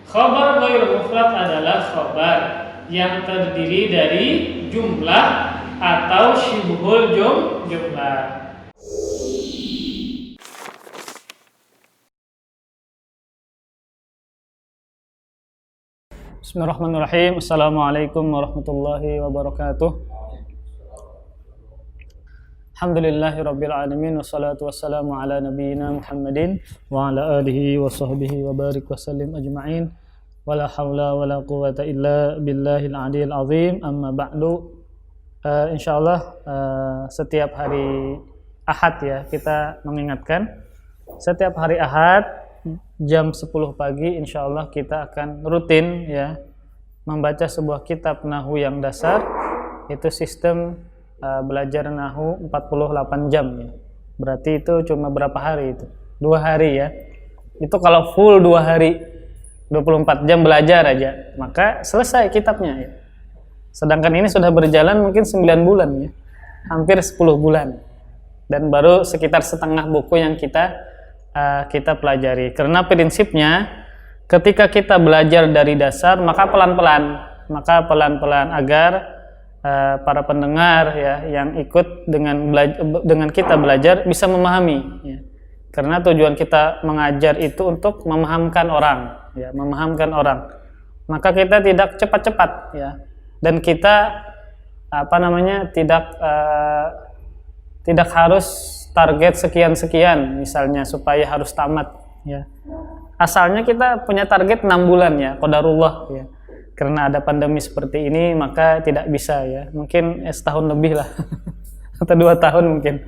Khobar ghair mufrad adalah khobar yang terdiri dari jumlah atau syibhul jumlah. Bismillahirrahmanirrahim. Assalamualaikum warahmatullahi wabarakatuh. Alhamdulillahirabbil alamin wassalatu wassalamu ala nabiyyina Muhammadin wa ala alihi wa sahbihi wa barik wa sallim ajma'in. Wala haula wala quwwata illa billahil aliyil azim. Amma ba'du. Insyaallah setiap hari Ahad ya kita mengingatkan setiap hari Ahad jam 10 pagi insyaallah kita akan rutin ya membaca sebuah kitab nahwu yang dasar. Itu sistem belajar nahwu 48 jam ya. Berarti itu cuma berapa hari itu? 2 hari ya. Itu kalau full 2 hari 24 jam belajar aja, maka selesai kitabnya ya. Sedangkan ini sudah berjalan mungkin 9 bulan ya. Hampir 10 bulan. Dan baru sekitar setengah buku yang kita pelajari. Karena prinsipnya ketika kita belajar dari dasar maka pelan-pelan agar para pendengar ya yang ikut dengan kita belajar bisa memahami ya. Karena tujuan kita mengajar itu untuk memahamkan orang ya, maka kita tidak cepat-cepat ya, dan kita tidak harus target sekian misalnya supaya harus tamat ya. Asalnya kita punya target 6 bulan ya, qadarullah ya. Karena ada pandemi seperti ini maka tidak bisa ya, mungkin setahun lebih lah atau 2 tahun mungkin.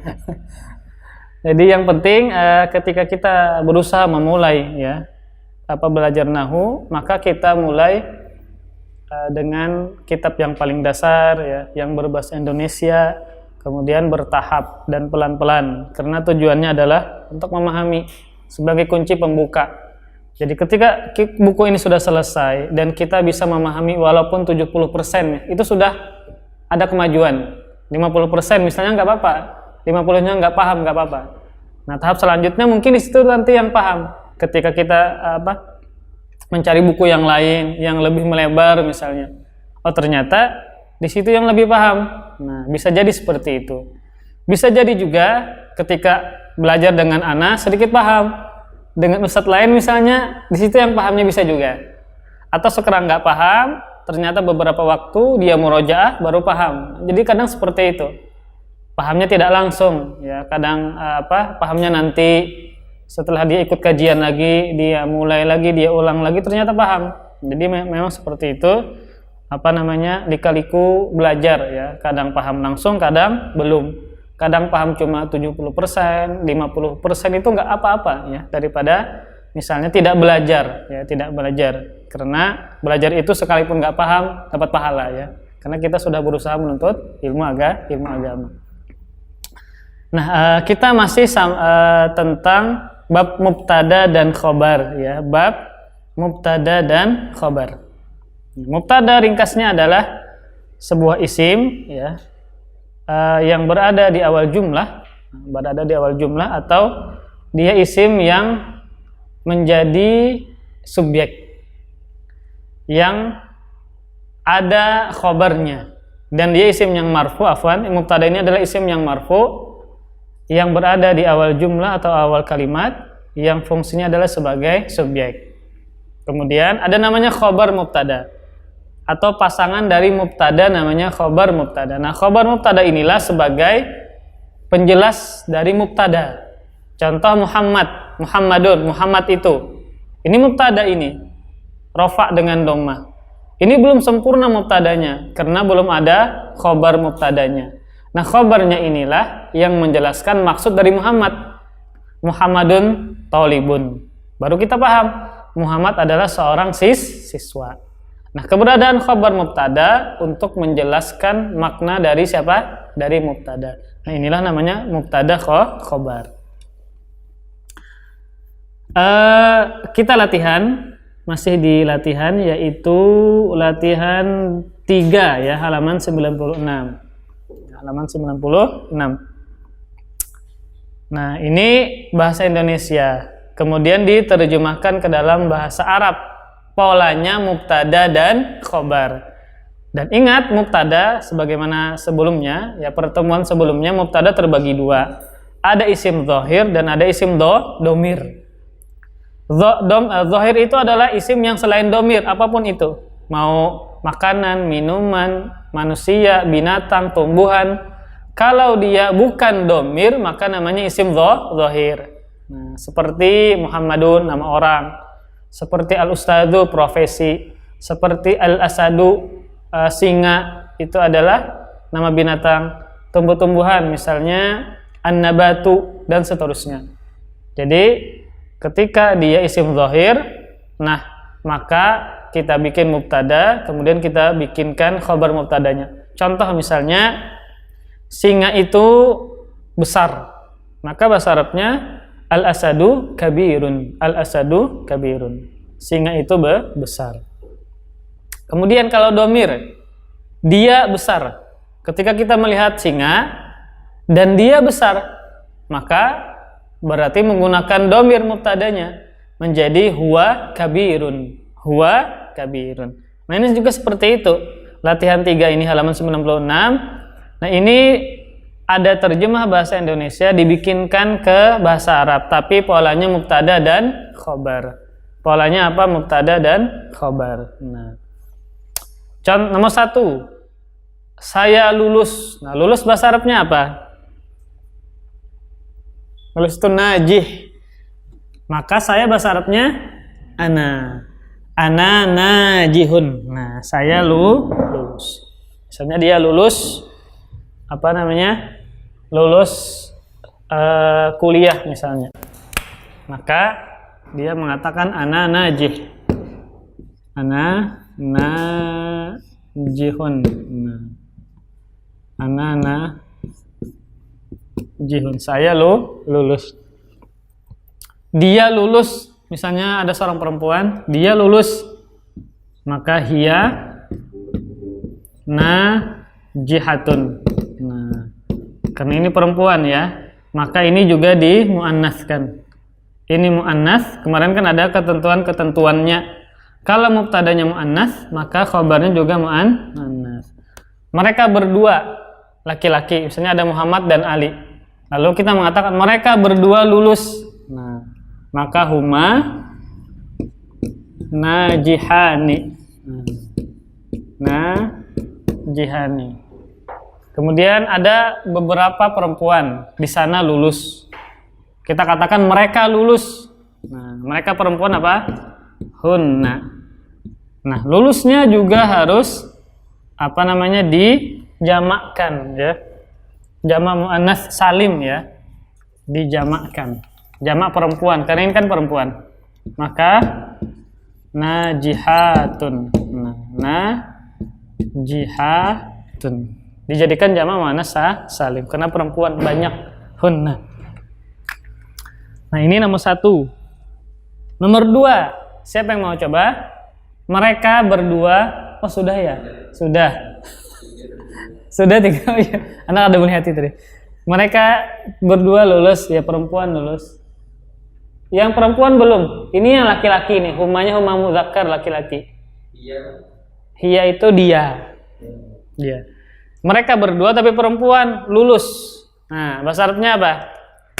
Jadi yang penting ketika kita berusaha memulai ya belajar nahwu, maka kita mulai dengan kitab yang paling dasar ya, yang berbahasa Indonesia, kemudian bertahap dan pelan-pelan, karena tujuannya adalah untuk memahami sebagai kunci pembuka. Jadi ketika buku ini sudah selesai dan kita bisa memahami walaupun 70% itu sudah ada kemajuan. 50% misalnya nggak apa-apa, 50-nya nggak paham nggak apa-apa. Nah tahap selanjutnya mungkin di situ nanti yang paham. Ketika kita mencari buku yang lain yang lebih melebar misalnya, oh ternyata di situ yang lebih paham. Nah bisa jadi seperti itu. Bisa jadi juga ketika belajar dengan ana sedikit paham. Dengan ustadz lain misalnya, di situ yang pahamnya bisa juga. Atau sekarang nggak paham, ternyata beberapa waktu dia murojaah baru paham. Jadi kadang seperti itu. Pahamnya tidak langsung, ya. Kadang pahamnya nanti setelah dia ikut kajian lagi, dia mulai lagi, dia ulang lagi, ternyata paham. Jadi memang seperti itu. Lika-liku belajar ya. Kadang paham langsung, kadang belum. Kadang paham cuma 70%, 50% itu nggak apa-apa ya, daripada misalnya tidak belajar ya, tidak belajar. Karena belajar itu sekalipun nggak paham dapat pahala ya, karena kita sudah berusaha menuntut ilmu agama. Nah kita masih tentang bab mubtada dan khobar ya, bab mubtada dan khobar. Mubtada ringkasnya adalah sebuah isim ya, yang berada di awal jumlah, atau dia isim yang menjadi subjek yang ada khobarnya, dan dia isim yang marfu. Mubtada ini adalah isim yang marfu yang berada di awal jumlah atau awal kalimat yang fungsinya adalah sebagai subjek. Kemudian ada namanya khobar mubtada atau pasangan dari mubtada namanya khobar mubtada. Nah, khobar mubtada inilah sebagai penjelas dari mubtada. Contoh Muhammadun, Muhammad itu. Ini mubtada ini. Rafa dengan dhammah. Ini belum sempurna mubtadanya karena belum ada khobar mubtadanya. Nah, khobarnya inilah yang menjelaskan maksud dari Muhammad. Muhammadun thalibun. Baru kita paham Muhammad adalah seorang siswa. Nah, keberadaan khobar mubtada untuk menjelaskan makna dari siapa? Dari mubtada. Nah, inilah namanya mubtada khobar. Kita latihan, masih di latihan, yaitu latihan 3 ya, halaman 96. Halaman 96. Nah, ini bahasa Indonesia. Kemudian diterjemahkan ke dalam bahasa Arab. polanya mubtada dan khobar. Dan ingat mubtada sebagaimana sebelumnya, ya pertemuan sebelumnya mubtada terbagi dua. Ada isim zahir dan ada isim domir. Zahir itu adalah isim yang selain domir, apapun itu. Mau makanan, minuman, manusia, binatang, tumbuhan. Kalau dia bukan domir, maka namanya isim zahir. Nah, seperti Muhammadun, nama orang. Seperti al-ustadzu, profesi. Seperti al-asadu, singa, itu adalah nama binatang. Tumbuh-tumbuhan, misalnya an-nabatu, dan seterusnya. Jadi, ketika dia isim zahir, nah, maka kita bikin mubtada, kemudian kita bikinkan khabar mubtadanya. Contoh misalnya, singa itu besar, maka bahasa Arabnya al-asadu kabirun. Al-asadu kabirun. Singa itu besar. Kemudian kalau domir, dia besar. Ketika kita melihat singa dan dia besar, maka berarti menggunakan domir mubtadanya menjadi huwa kabirun. Huwa kabirun. Nah ini juga seperti itu. Latihan 3 ini halaman 96. Nah ini ada terjemah bahasa Indonesia dibikinkan ke bahasa Arab, tapi polanya mubtada dan khobar. Polanya apa? Mubtada dan khobar. Nah, contoh nomor 1, saya lulus. Nah, lulus bahasa Arabnya apa? Lulus itu najih. Maka saya bahasa Arabnya ana. Ana najihun. Nah, saya lulus. Misalnya dia lulus lulus kuliah misalnya, maka dia mengatakan ana najih, ana najihun, ana najihun, saya lulus. Dia lulus, misalnya ada seorang perempuan, dia lulus, maka hiya najihatun. Nah, karena ini perempuan ya, maka ini juga dimuannaskan. Ini muannas, kemarin kan ada ketentuan-ketentuannya. Kalau mubtadanya muannas, maka khabarnya juga muannas. Mereka berdua laki-laki, misalnya ada Muhammad dan Ali. Lalu kita mengatakan mereka berdua lulus. Nah, maka huma najihani. Najihani. Kemudian ada beberapa perempuan di sana lulus. Kita katakan mereka lulus. Nah, mereka perempuan apa? Hunna. Nah, lulusnya juga harus dijamakkan ya. Jamak muannas salim ya. Dijamakkan. Jamak perempuan, karena ini kan perempuan. Maka najihatun. Najihatun. Dijadikan jamak muannas salim karena perempuan banyak, hunna. Nah, ini nomor 1. Nomor 2, siapa yang mau coba? Mereka berdua, oh sudah ya? Sudah. Sudah 3. Oh, ya. Anak ada melihat itu tadi. Mereka berdua lulus, ya perempuan lulus. Yang perempuan belum. Ini yang laki-laki nih, humanya huma muzakkar laki-laki. Hiya itu dia. Dia. Mereka berdua tapi perempuan lulus. Nah, bahasa Arabnya apa?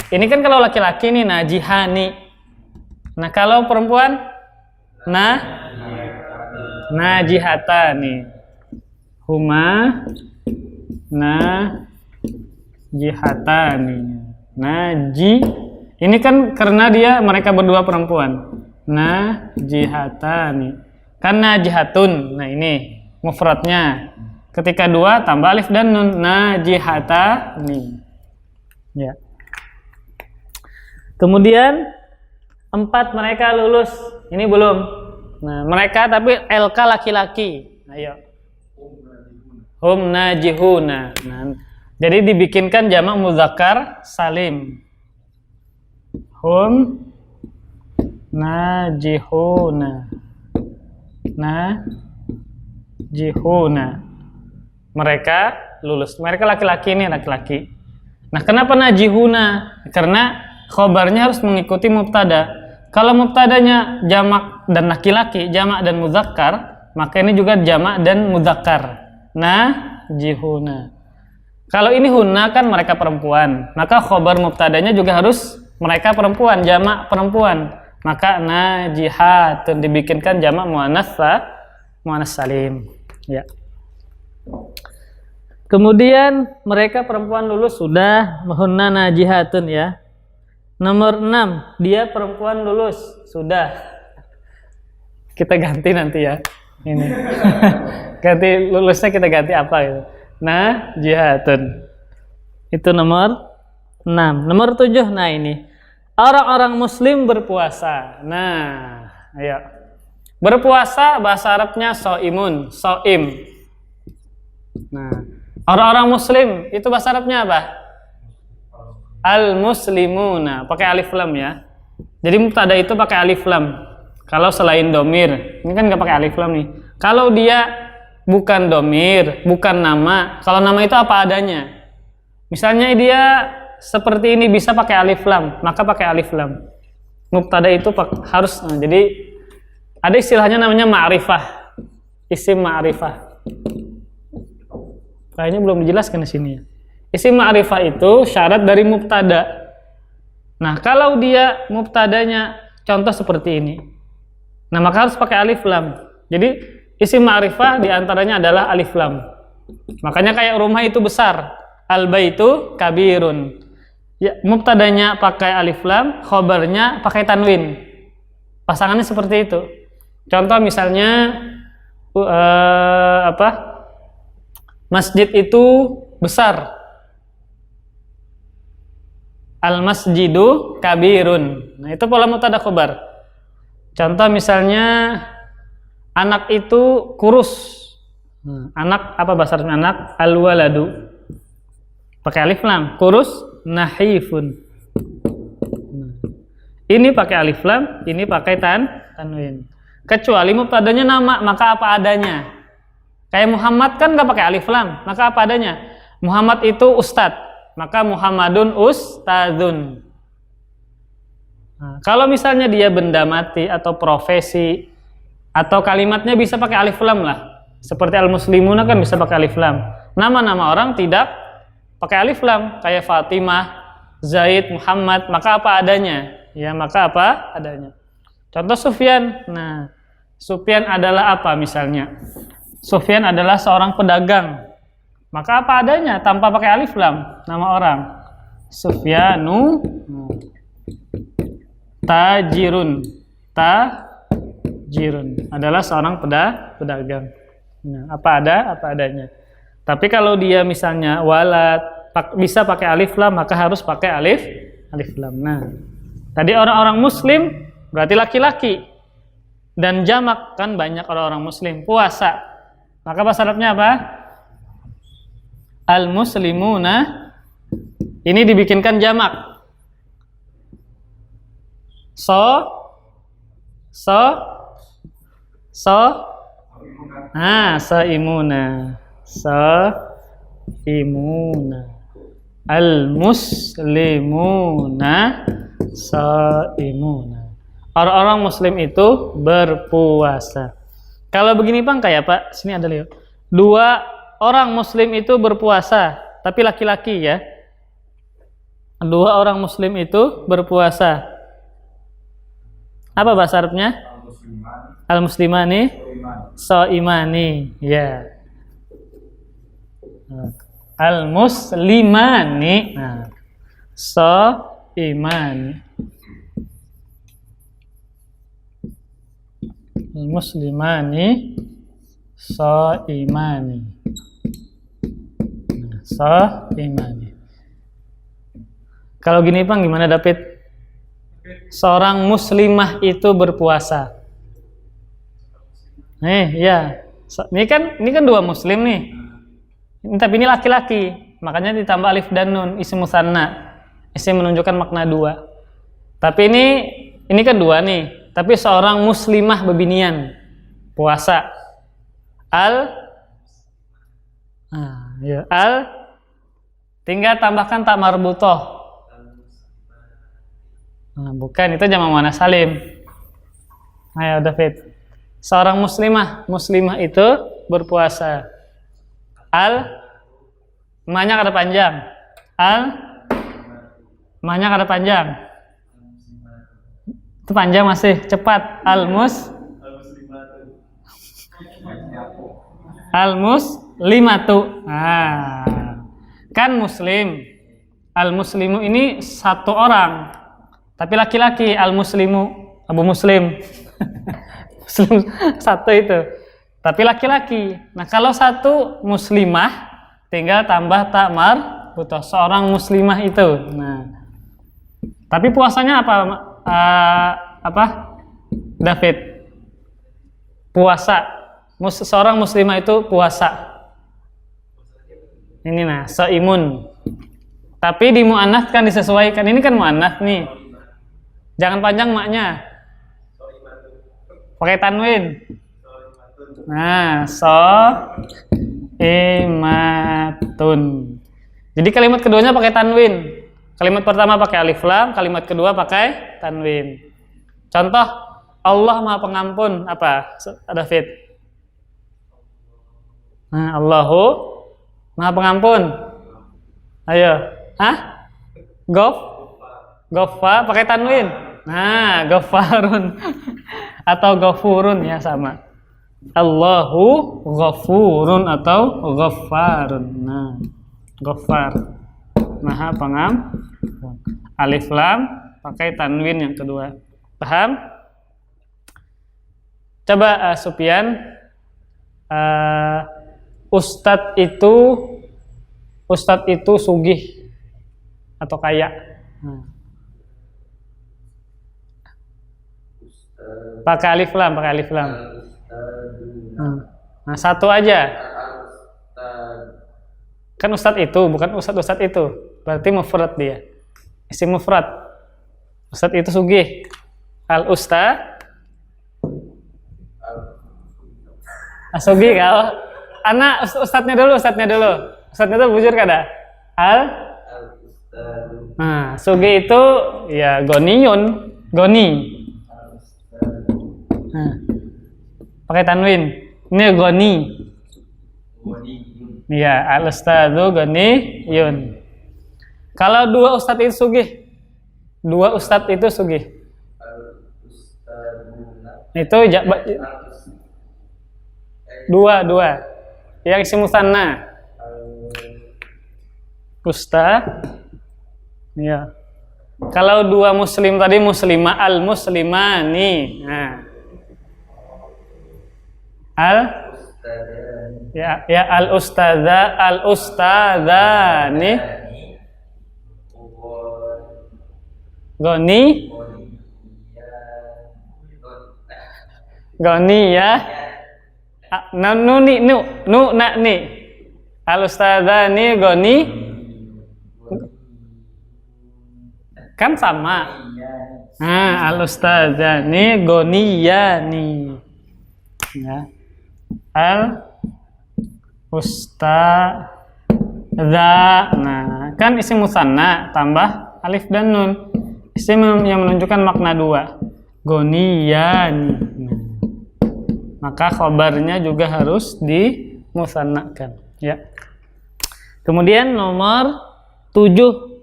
Ini kan kalau laki-laki nih najihani. Nah, kalau perempuan najihatani. Huma najihatani. Naji. Ini kan karena mereka berdua perempuan. Najihatani. Kan najihatun. Nah, ini mufradnya. Ketika 2 tambah alif dan nun, najihatani. Ya. Kemudian 4 mereka lulus. Ini belum. Nah, mereka tapi LK laki-laki. Ayo. Hum najihuna. Nah, jadi dibikinkan jamak muzakkar salim. Hum najihuna. Najihuna. Mereka lulus. Mereka laki-laki, ini laki-laki. Nah, kenapa najihuna? Karena khobarnya harus mengikuti mubtada. Kalau mubtadanya jamak dan laki-laki, jamak dan mudzakkar, maka ini juga jamak dan mudzakkar. Najihuna. Kalau ini hunna kan mereka perempuan, maka khobar mubtadanya juga harus mereka perempuan, jamak perempuan. Maka najihatun dibikinkan jamak muannats salim. Ya. Kemudian mereka perempuan lulus sudah, hunna najihatun ya. Nomor 6, dia perempuan lulus sudah. Kita ganti nanti ya. Ini. Ganti lulusnya kita ganti apa gitu. Najihatun. Itu nomor 6. Nomor 7, nah ini. Orang-orang muslim berpuasa. Nah, ayo. Berpuasa bahasa Arabnya so'imun, so'im. Nah, orang-orang muslim itu bahasa Arabnya apa? Al-muslimuna, pakai alif lam ya. Jadi mubtada itu pakai alif lam. Kalau selain domir, ini kan nggak pakai alif lam nih. Kalau dia bukan domir, bukan nama, kalau nama itu apa adanya. Misalnya dia seperti ini bisa pakai alif lam, maka pakai alif lam. Mubtada itu harus, jadi ada istilahnya namanya ma'rifah, isim ma'rifah. Kayaknya belum dijelaskan di sini ya. Isim ma'rifah itu syarat dari mubtada. Nah, kalau dia mubtadanya contoh seperti ini, nah maka harus pakai alif lam. Jadi isim ma'rifah diantaranya adalah alif lam. Makanya kayak rumah itu besar, al-baitu kabirun. Ya, mubtadanya pakai alif lam, khobarnya pakai tanwin. Pasangannya seperti itu. Contoh misalnya masjid itu besar. Al-masjidu kabirun. Nah, itu pola mubtada khobar. Contoh misalnya anak itu kurus. Anak apa bahasa Arabnya anak? Al-waladu. Pakai alif lam. Kurus nahifun. Ini pakai alif lam, ini pakai tanwin. Kecuali mubtadanya nama, maka apa adanya. Kayak Muhammad kan nggak pakai alif lam, maka apa adanya. Muhammad itu ustadz. Maka Muhammadun ustadzun. Nah, kalau misalnya dia benda mati atau profesi atau kalimatnya bisa pakai alif lam lah. Seperti al-muslimuna kan bisa pakai alif lam. Nama-nama orang tidak pakai alif lam, kayak Fatimah, Zaid, Muhammad, maka apa adanya. Ya, maka apa adanya. Contoh Sufyan. Nah, Sufyan adalah apa misalnya? Sufyan adalah seorang pedagang. Maka apa adanya tanpa pakai alif lam nama orang. Sufyanu tajirun. Tajirun adalah seorang pedagang. Nah, apa adanya. Tapi kalau dia misalnya walad bisa pakai alif lam, maka harus pakai alif lam. Nah, tadi orang-orang muslim berarti laki-laki. Dan jamak kan banyak orang-orang muslim puasa. Maka bahasa Arabnya apa? Al-muslimuna. Ini dibikinkan jamak. Saimuna. Al-muslimuna saimuna. Orang-orang muslim itu berpuasa. Kalau begini Bang kayak Pak, sini ada lihat. 2 orang muslim itu berpuasa, tapi laki-laki ya. 2 orang muslim itu berpuasa. Apa bahasa Arabnya? Al-muslimani shaimani, ya. Al-muslimani, nah, shaimani. Al-muslimani shaimani. Shaimani. Kalau gini Bang gimana David? Seorang muslimah itu berpuasa. Ya. Ini kan 2 muslim nih. Tapi ini laki-laki, makanya ditambah alif dan nun, isim musanna. Isim menunjukkan makna 2. Tapi ini kan 2 nih. Tapi seorang muslimah bebinian puasa. Tinggal tambahkan tak marbutoh. Nah, bukan, itu jamak muannats salim. Ayo David. Seorang muslimah itu berpuasa. Ma-nya kada panjang. Ma-nya kada panjang. Itu panjang masih, cepat. Al-muslimatu. Kan muslim. Al-muslimu ini satu orang. Tapi laki-laki, al-muslimu, Abu Muslim. Muslim satu itu. Tapi laki-laki. Nah, kalau satu muslimah tinggal tambah tak marbutoh, seorang muslimah itu. Nah. Tapi puasanya apa? David. Puasa. Seorang muslimah itu puasa. Ini nah, saimun. Tapi di muannats kan disesuaikan. Ini kan muannats nih. Jangan panjang maknya. Pakai tanwin. Nah, imatun. Jadi kalimat keduanya pakai tanwin. Kalimat pertama pakai alif lam, kalimat kedua pakai tanwin. Contoh, Allah Maha Pengampun apa? David. Nah, Allahu Maha Pengampun. Ayo. Ghaffar pakai tanwin. Nah, Ghaffarun atau Ghafurun ya sama. Allahu Ghafurun atau Ghaffarun. Nah, Ghaffar. Maha Pengampun. Alif lam pakai tanwin yang kedua. Paham? Coba Sufyan, Ustadz itu sugih atau kaya. Pakai alif lam. Nah, satu aja. Kan ustadz itu, bukan ustadz itu. Berarti mufrad dia. Isim mufrad. Ustadz itu sugih. Al-ustadz. Sugih kau. Anak ustadznya dulu. Ustadznya itu bujur kada? Nah, sugih itu ya goni. Nah, pakai tanwin. Ini goni. Iya, al-ustadzu ghaniyun. Kalau dua ustadz itu sugih. Itu dua. Yang isim musanna. Ustadz. Ya. Kalau dua muslim tadi muslimah, al-muslimani. Nah. Al-ustadzani goni ya ni al-ustadzani goni kan sama. Nah, al-ustadzani goniyani ya. Al-ustadza. Nah, kan isim musanna tambah alif dan nun. Isim yang menunjukkan makna dua. Goniyani. Nah, maka khabarnya juga harus dimusannakan, ya. Kemudian nomor 7.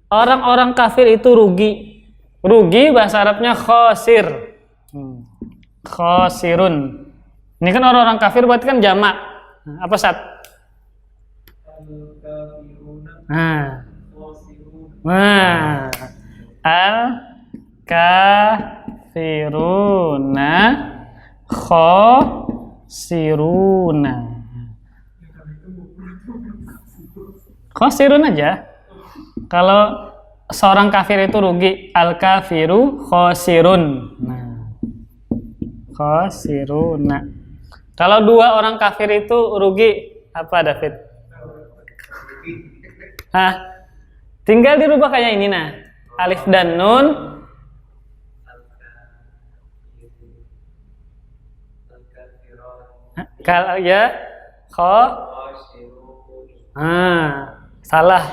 Orang-orang kafir itu rugi. Rugi bahasa Arabnya khosir. Khosirun. Ini kan orang-orang kafir berarti kan jamak. Apa Sat? Al-kafiruna khosiruna. Khosirun aja. Kalau seorang kafir itu rugi, al-kafiru khosirun. Nah, khosiruna. Kalau dua orang kafir itu rugi, apa David? Tinggal dirubah kayak ini nah. Alif dan nun. Kalau ya salah.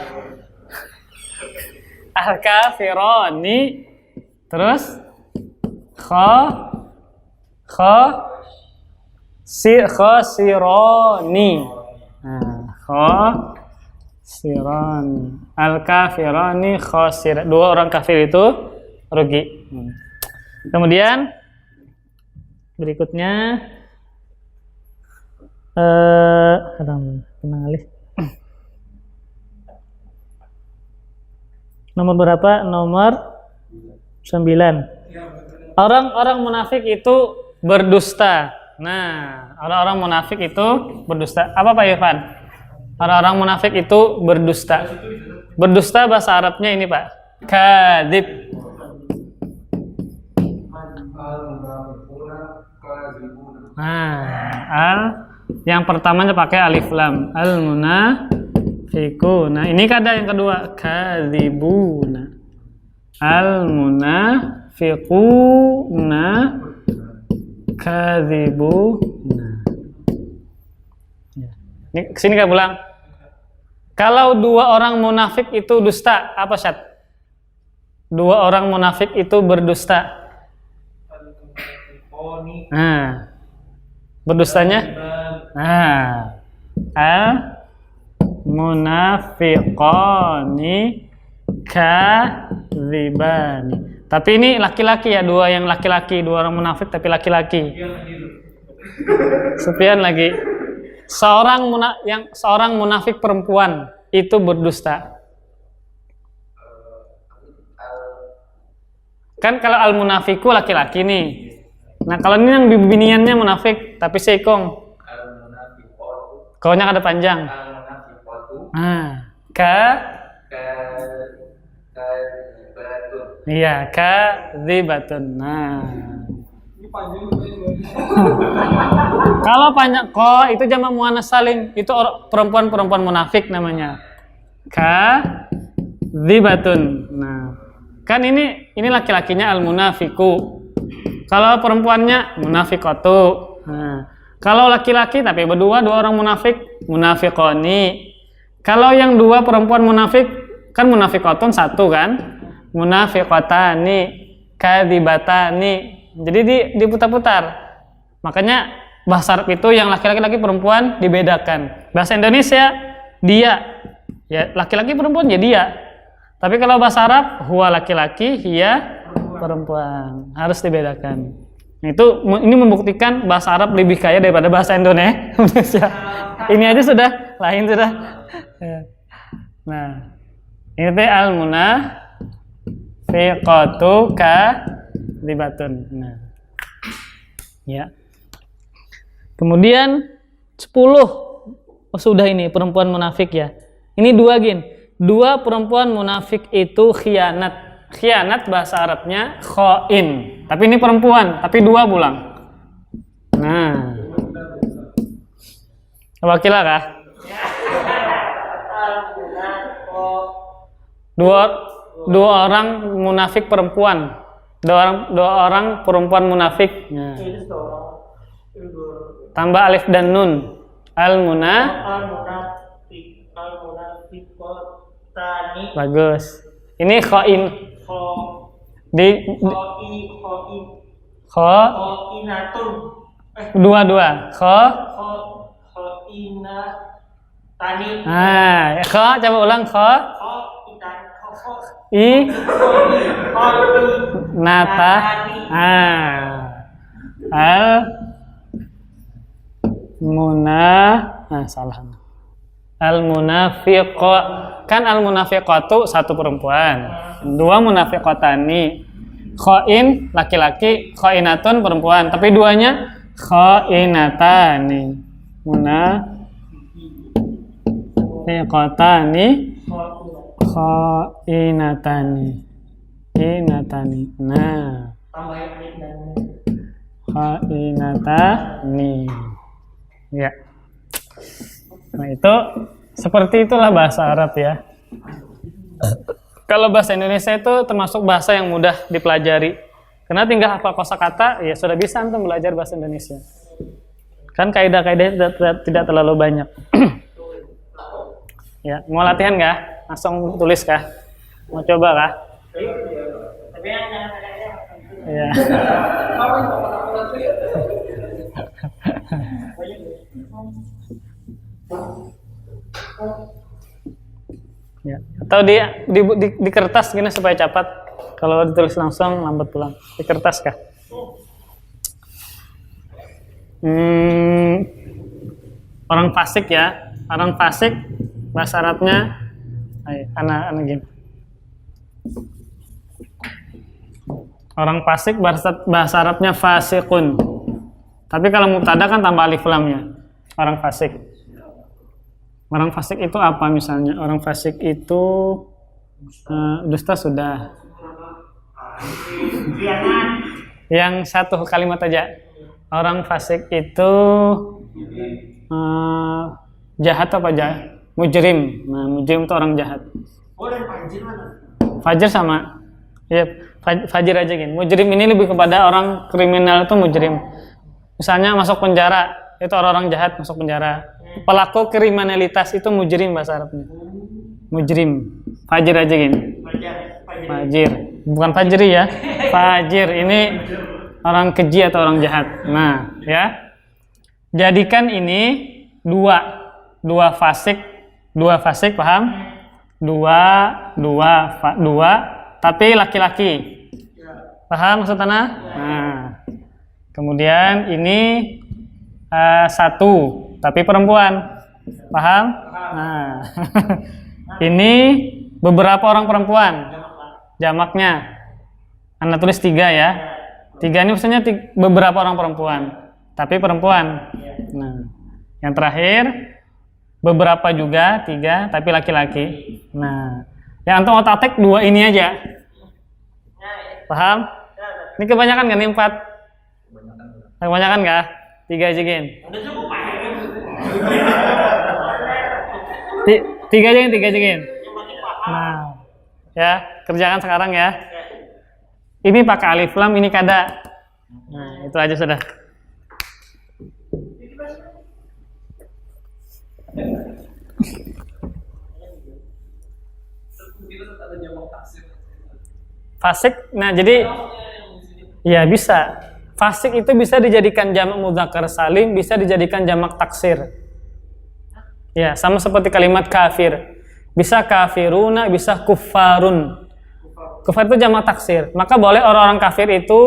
Al-kafironi Terus khosironi. Nah, khosironi. Al-kafirani khosir. Dua orang kafir itu rugi. Kemudian berikutnya nomor berapa? Nomor 9. Orang-orang munafik itu berdusta. Nah, orang-orang munafik itu berdusta. Apa Pak Irfan? Orang-orang munafik itu berdusta. Berdusta bahasa Arabnya ini Pak. Kadzib. Nah, yang pertamanya pakai alif lam. Al-munafiquna. Ini kada yang kedua. Kadzibuna. Al-munafiquna kadzibuna. Ya. Ini kesini kan pulang. Kalau dua orang munafik itu dusta, apa Syad? Dua orang munafik itu berdusta. Nah, berdustanya? Nah, al-munafiqani kadzibani. Tapi ini laki-laki ya, dua yang laki-laki, dua orang munafik tapi laki-laki. Sufyan lagi. Seorang munafik perempuan itu berdusta. Kan kalau al-munafiku laki-laki nih. Nah, kalau ini yang bibiniannya munafik tapi seikong. Kaunya ada panjang. Nah, iya, kadzibatun. Nah. Kalau panjang itu jamak muannas salim, itu perempuan-perempuan munafik namanya. Kadzibatun. Nah. Kan ini laki-lakinya al-munafiku. Kalau perempuannya munafiqatu. Nah. Kalau laki-laki tapi berdua dua orang munafik, munafiqoni. Kalau yang dua perempuan munafik kan munafiqatun satu kan? Munafiqatani, kadzibatani. Jadi diputar-putar. Makanya bahasa Arab itu yang laki-laki perempuan dibedakan. Bahasa Indonesia dia. Ya, laki-laki perempuan ya dia. Tapi kalau bahasa Arab huwa laki-laki, hiya perempuan. Harus dibedakan. Ini membuktikan bahasa Arab lebih kaya daripada bahasa Indonesia. Ini aja sudah lain sudah. Nah, ini teh al-munafiqatu kadzibatun. Nah. Ya. Kemudian 10. Oh, sudah ini perempuan munafik ya. Ini dua Dua perempuan munafik itu khianat. Khianat bahasa Arabnya khoin. Tapi ini perempuan, tapi dua pulang. Nah. Wakilah kah? Dua orang munafik perempuan. Dua orang perempuan munafik. Nah. Tambah alif dan nun. Bagus. Ini khoin. Dua. Coba ulang salah. Al-munafiqah kan al-munafiqatu satu perempuan, dua munafiqatani. Khoin laki-laki, khoinatun perempuan, tapi duanya khoinatani. Munafiqatani khoinatani. Nah, khoinatani. Ya. Nah, itu seperti itulah bahasa Arab ya. Kalau bahasa Indonesia itu termasuk bahasa yang mudah dipelajari. Karena tinggal hafal kosakata, ya sudah bisa antum belajar bahasa Indonesia. Kan kaidah-kaidah tidak terlalu banyak. Ya, mau latihan nggak? Langsung tulis kah? Mau coba kah? Ya. Ya. Atau di kertas gini supaya cepat. Kalau ditulis langsung lambat pulang. Di kertas kah? Orang fasik ya. Orang fasik bahasa Arabnya anak gini. Orang fasik bahasa Arabnya fasikun. Tapi kalau mubtada kan tambah alif lamnya. Orang fasik. Orang fasik itu apa misalnya? Orang fasik itu dusta sudah. Yang satu kalimat aja. Orang fasik itu jahat apa jahat? Mujrim. Nah, mujrim itu orang jahat. Fajir sama. Ya, fajir aja gini. Mujrim ini lebih kepada orang kriminal itu mujrim. Misalnya masuk penjara, itu orang-orang jahat masuk penjara. Pelaku kriminalitas itu mujrim bahasa Arabnya. Mujrim. Fajir aja gini. Fajir. Bukan fajri ya. Fajir ini orang keji atau orang jahat. Nah, ya. Jadikan ini dua fasik, paham? Dua, tapi laki-laki. Paham maksud Ana? Nah. Kemudian ini satu, tapi perempuan. Paham? Nah. Ini beberapa orang perempuan. Jamaknya. Anda tulis 3 ya. 3 ini maksudnya beberapa orang perempuan. Tapi perempuan. Nah. Yang terakhir beberapa juga 3, tapi laki-laki. Nah. Yang antum otak-atik 2 ini aja. Paham? Ini kebanyakan kan 4? Kebanyakan nggak? 3 aja gin. Udah cukup Pak. 3 aja gin. Nah, ya kerjakan sekarang ya. Ini pakai alif lam, ini kada. Nah, itu aja sudah. Fasik, nah jadi ya bisa. Fasik itu bisa dijadikan jamak mudzakkar salim, bisa dijadikan jamak taksir. Ya, sama seperti kalimat kafir. Bisa kafiruna, bisa kuffarun. Kuffar itu jamak taksir. Maka boleh orang-orang kafir itu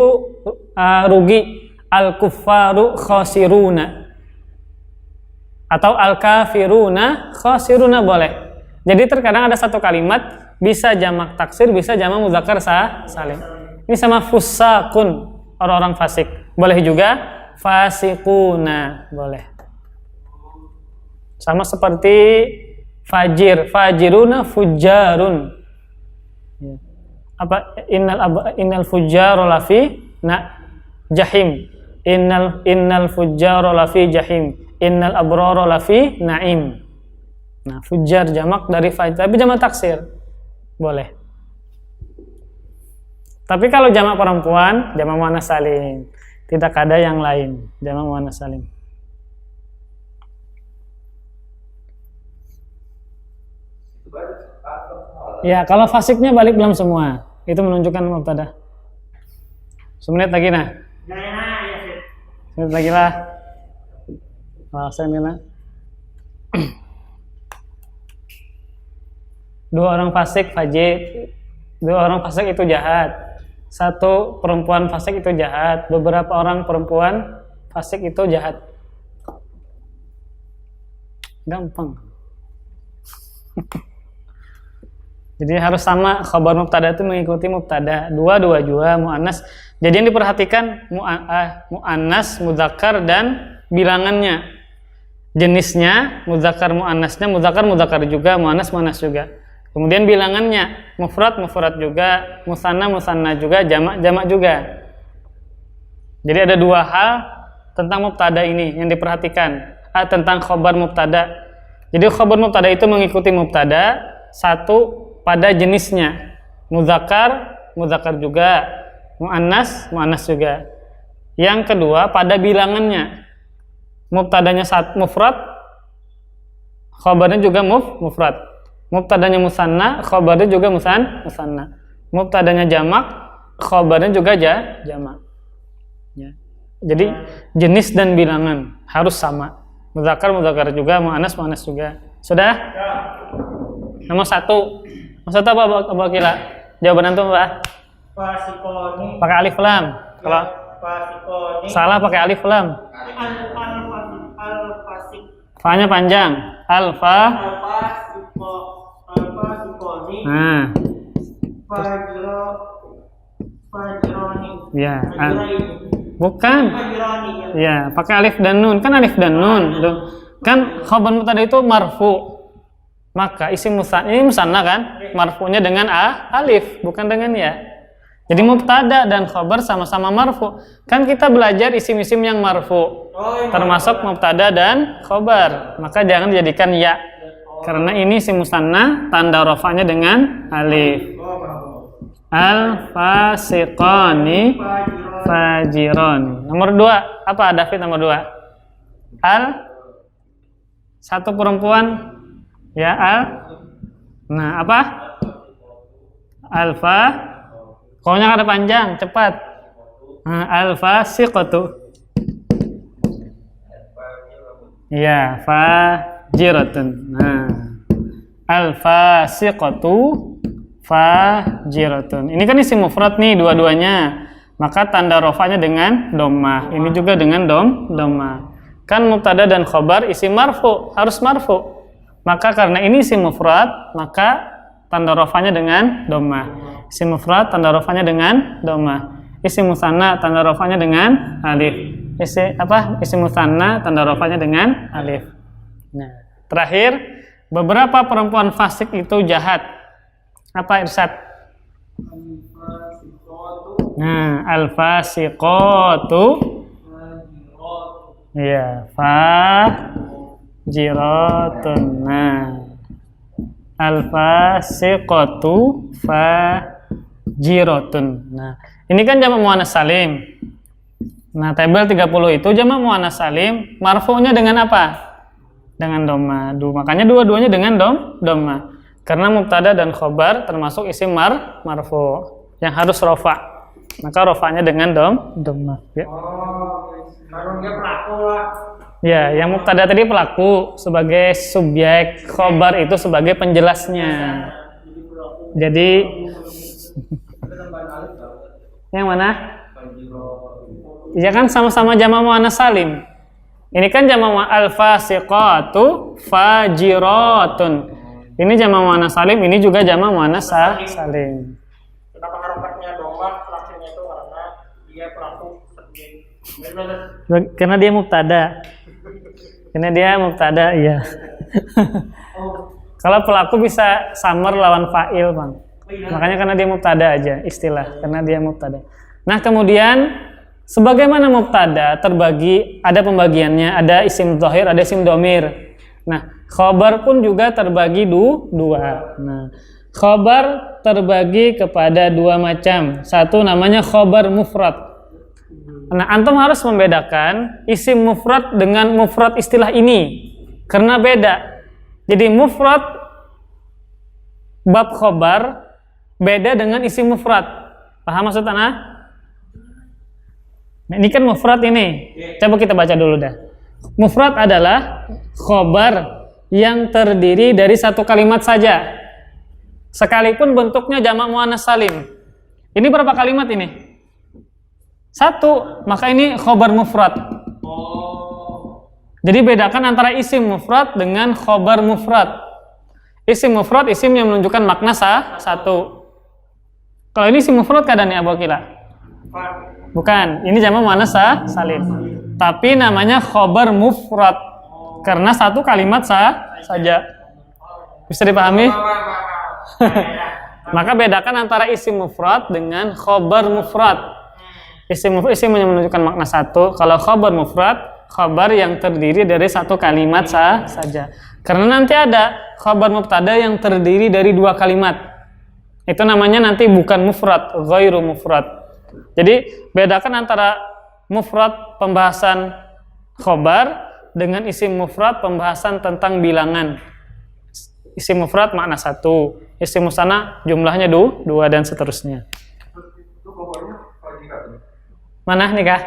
rugi. Al-kuffaru khasiruna. Atau al-kafiruna khasiruna boleh. Jadi terkadang ada satu kalimat bisa jamak taksir, bisa jamak mudzakkar salim. Ini sama fusakun. Orang-orang fasik. Boleh juga fasikuna. Boleh. Sama seperti fajir. Fajiruna fujarun. Apa? Innal fujjaro lafi jahim. Innal fujjaro lafi jahim. Innal abroro lafi na'im. Nah, fujar jamak dari fajir. Tapi jamak taksir. Boleh. Tapi kalau jamak perempuan, jamak muannas salim. Tidak ada yang lain, jamak muannas salim. Ya, kalau fasiknya balik belum semua. Itu menunjukkan mubtada. Semenit lagi nah. Semenit lagi lah. Dua orang fasik fajir. 2 orang fasik itu jahat. 1 perempuan fasik itu jahat, beberapa orang perempuan fasik itu jahat. Gampang. Jadi harus sama, khabar mubtada itu mengikuti mubtada. 2 juga muannas. Jadi yang diperhatikan muannas, mudzakkar dan bilangannya. Jenisnya mudzakkar muannasnya, mudzakkar juga, muannas juga. Kemudian bilangannya mufrad juga, musanna juga, jamak juga. Jadi ada 2 hal tentang mubtada ini yang diperhatikan. Tentang khabar mubtada. Jadi khabar mubtada itu mengikuti mubtada, 1 pada jenisnya. Mudzakkar juga, muannas juga. Yang kedua pada bilangannya. Mubtadanya mufrad, khabarnya juga mufrad. Mubtadanya musanna, khabarnya juga musanna. Mubtadanya jamak, khobarnya juga jamak. Ya. Jadi jenis dan bilangan harus sama. Muzakkar juga, muannas juga. Sudah? Ya. Nomor 1. Nomor 1 apa Abu Akila? Jawaban antum apa? Fasikoni. Pakai alif lam. Kalau fasikoni. Salah pakai alif lam. Al-fasik. Fa-nya panjang. Alfa. Al-fasikoni. Nah. Fajroni. Ya. Bukan. Ya, pakai alif dan nun. Kan alif dan nun. Tuh. Kan khabar mubtada itu marfu. Maka isim musanna, ini musanna kan? Marfu'nya dengan alif, bukan dengan ya. Jadi mubtada dan khabar sama-sama marfu. Kan kita belajar isim-isim yang marfu. Termasuk mubtada dan khabar. Maka jangan dijadikan ya. Karena ini isim musanna, tanda rafa'nya dengan alif. Al-fasiqani fajirani. Nomor 2, apa David nomor 2? Satu perempuan ya nah apa? Alfa. Pokoknya ada panjang, cepat. Nah, al-fasiqatu. Ya, fajiratun. Nah, al-fasiqatu fajiratun. Ini kan isim mufrad nih dua-duanya. Maka tanda rafa'nya dengan dhammah. Ini juga dengan dhammah. Kan mubtada dan khabar isim marfu, harus marfu. Maka karena ini isim mufrad, maka tanda rafa'nya dengan dhammah. Isim mufrad tanda rafa'nya dengan dhammah. Isim musanna tanda rafa'nya dengan alif. Isim musanna tanda rafa'nya dengan alif. Nah, terakhir, beberapa perempuan fasik itu jahat. Apa Irsyad? Nah, al-fasiqatu. Iya, fajiratun. Nah, al-fasiqatu fajiratun. Nah, ini kan jamak muannas salim. Nah, tabel 30 itu jamak muannas salim, marfu'nya dengan apa? Dengan dhammah. Makanya dua-duanya dengan dhammah. Karena mubtada dan khobar termasuk isim marfu yang harus rafa'. Maka rafa'nya dengan dhammah. Ya. Baru dia pelaku lah. Ya, yang mubtada tadi pelaku sebagai subjek, khobar itu sebagai penjelasnya. Jadi yang mana? Ya kan sama-sama jamak muannas salim. Ini kan jamak al-fasiqatu fajiratun. Ini jamak muannas salim, ini juga jamak muannas salim. Kenapa harokatnya dhammah terakhirnya itu karena dia pelaku subjek. Karena dia mubtada. Iya. Kalau pelaku bisa samar lawan fa'il, Bang. Makanya karena dia mubtada aja istilah, karena dia mubtada. Nah, kemudian sebagaimana mubtada terbagi, ada pembagiannya, ada isim dhahir, ada isim dhamir. Nah, khabar pun juga terbagi dua. Nah, khabar terbagi kepada dua macam. Satu namanya khabar mufrad. Nah, antum harus membedakan isim mufrad dengan mufrad istilah ini karena beda. Jadi mufrad bab khabar beda dengan isim mufrad. Paham maksud ana? Nah, ini kan mufrad ini. Coba kita baca dulu dah. Mufrad adalah khabar yang terdiri dari satu kalimat saja. Sekalipun bentuknya jamak muannas salim. Ini berapa kalimat ini? Satu, maka ini khobar mufrad. Jadi bedakan antara isim mufrad dengan khobar mufrad. Isim mufrad, isim yang menunjukkan makna satu. Kalau ini isim mufrad keadaannya Abu Akila? Bukan, ini jamak muannas salim. Tapi namanya khobar mufrad karena satu kalimat saja. Bisa dipahami? Maka bedakan antara isim mufrad dengan khobar mufrad. Isim yang menunjukkan makna satu. Kalau khabar mufrad, khabar yang terdiri dari satu kalimat saja. Karena nanti ada khabar mubtada yang terdiri dari dua kalimat. Itu namanya nanti bukan mufrad, ghairu mufrad. Jadi bedakan antara mufrad pembahasan khabar dengan isim mufrad pembahasan tentang bilangan. Isim mufrad makna satu, isim musanna jumlahnya dua dan seterusnya. Itu Mana nih kah?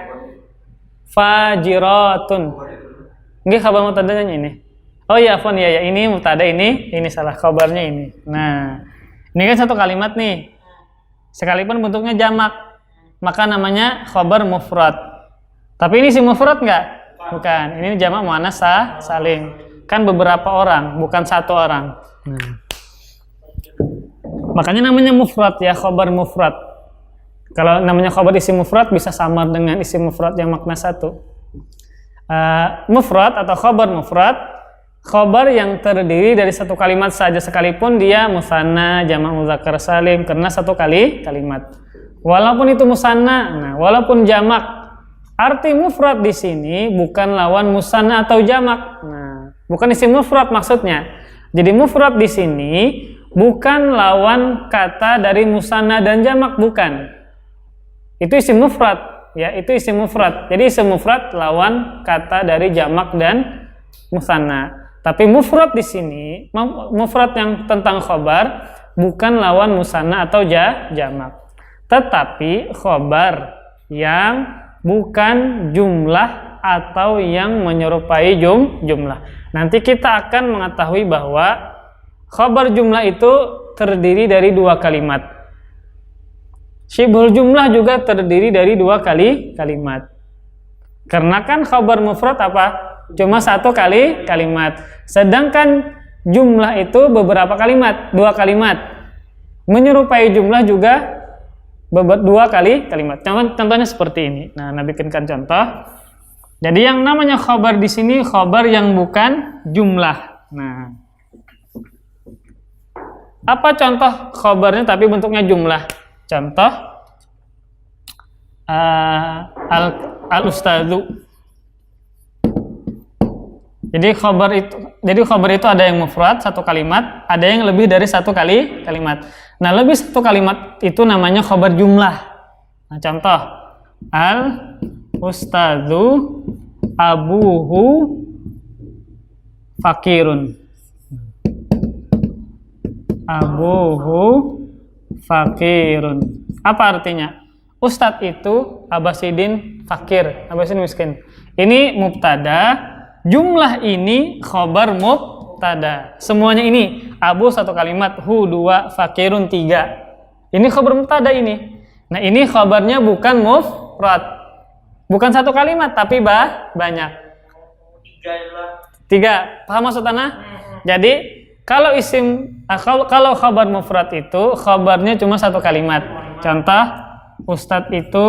Fajiratun. Nggih khabar mubtadanya ini. Oh iya, afwan ya, ini mubtada ini salah khabarnya ini. Nah, ini kan satu kalimat nih. Sekalipun bentuknya jamak, maka namanya khabar mufrad. Tapi ini si mufrad enggak? Bukan. Ini jamak muannas salim. Kan beberapa orang, bukan satu orang. Nah. Makanya namanya mufrad ya, khabar mufrad. Kalau namanya khabar isim mufrad bisa samar dengan isim mufrad yang makna satu. Mufrad atau khabar mufrad, khabar yang terdiri dari satu kalimat saja sekalipun dia musanna, jamak muzakkar salim karena satu kalimat. Walaupun itu musanna, nah walaupun jamak, arti mufrad di sini bukan lawan musanna atau jamak. Nah, bukan isim mufrad maksudnya. Jadi mufrad di sini bukan lawan kata dari musanna dan jamak, bukan. Itu isim mufrad. Ya, itu isim mufrad. Jadi isim mufrad lawan kata dari jamak dan musanna. Tapi mufrad di sini, mufrad yang tentang khabar bukan lawan musanna atau jamak. Tetapi khabar yang bukan jumlah atau yang menyerupai jumlah. Nanti kita akan mengetahui bahwa khabar jumlah itu terdiri dari dua kalimat. Syibhul jumlah juga terdiri dari dua kalimat. Karena kan khabar mufrad apa? Cuma satu kalimat. Sedangkan jumlah itu beberapa kalimat, dua kalimat. Menyerupai jumlah juga dua kalimat. Contohnya seperti ini. Nah, Nabi bikinkan contoh. Jadi yang namanya khabar di sini khabar yang bukan jumlah. Nah, apa contoh khabarnya tapi bentuknya jumlah? Contoh al-ustadzu. Jadi khabar itu ada yang mufrad satu kalimat, ada yang lebih dari satu kalimat. Nah, lebih satu kalimat itu namanya khabar jumlah. Nah, contoh al-ustadzu abuhu fakirun. Abuhu fakirun. Apa artinya? Ustadz itu Abasidin fakir, Abasidin miskin. Ini mubtada, jumlah ini khabar mubtada. Semuanya ini abu satu kalimat, hu dua, fakirun tiga. Ini khabar mubtada ini. Nah, ini khabarnya bukan mufrad. Bukan satu kalimat tapi banyak. Tiga. Paham maksud ana? Jadi kalau kalau khabar mufrad itu khabarnya cuma satu kalimat. Contoh ustadz itu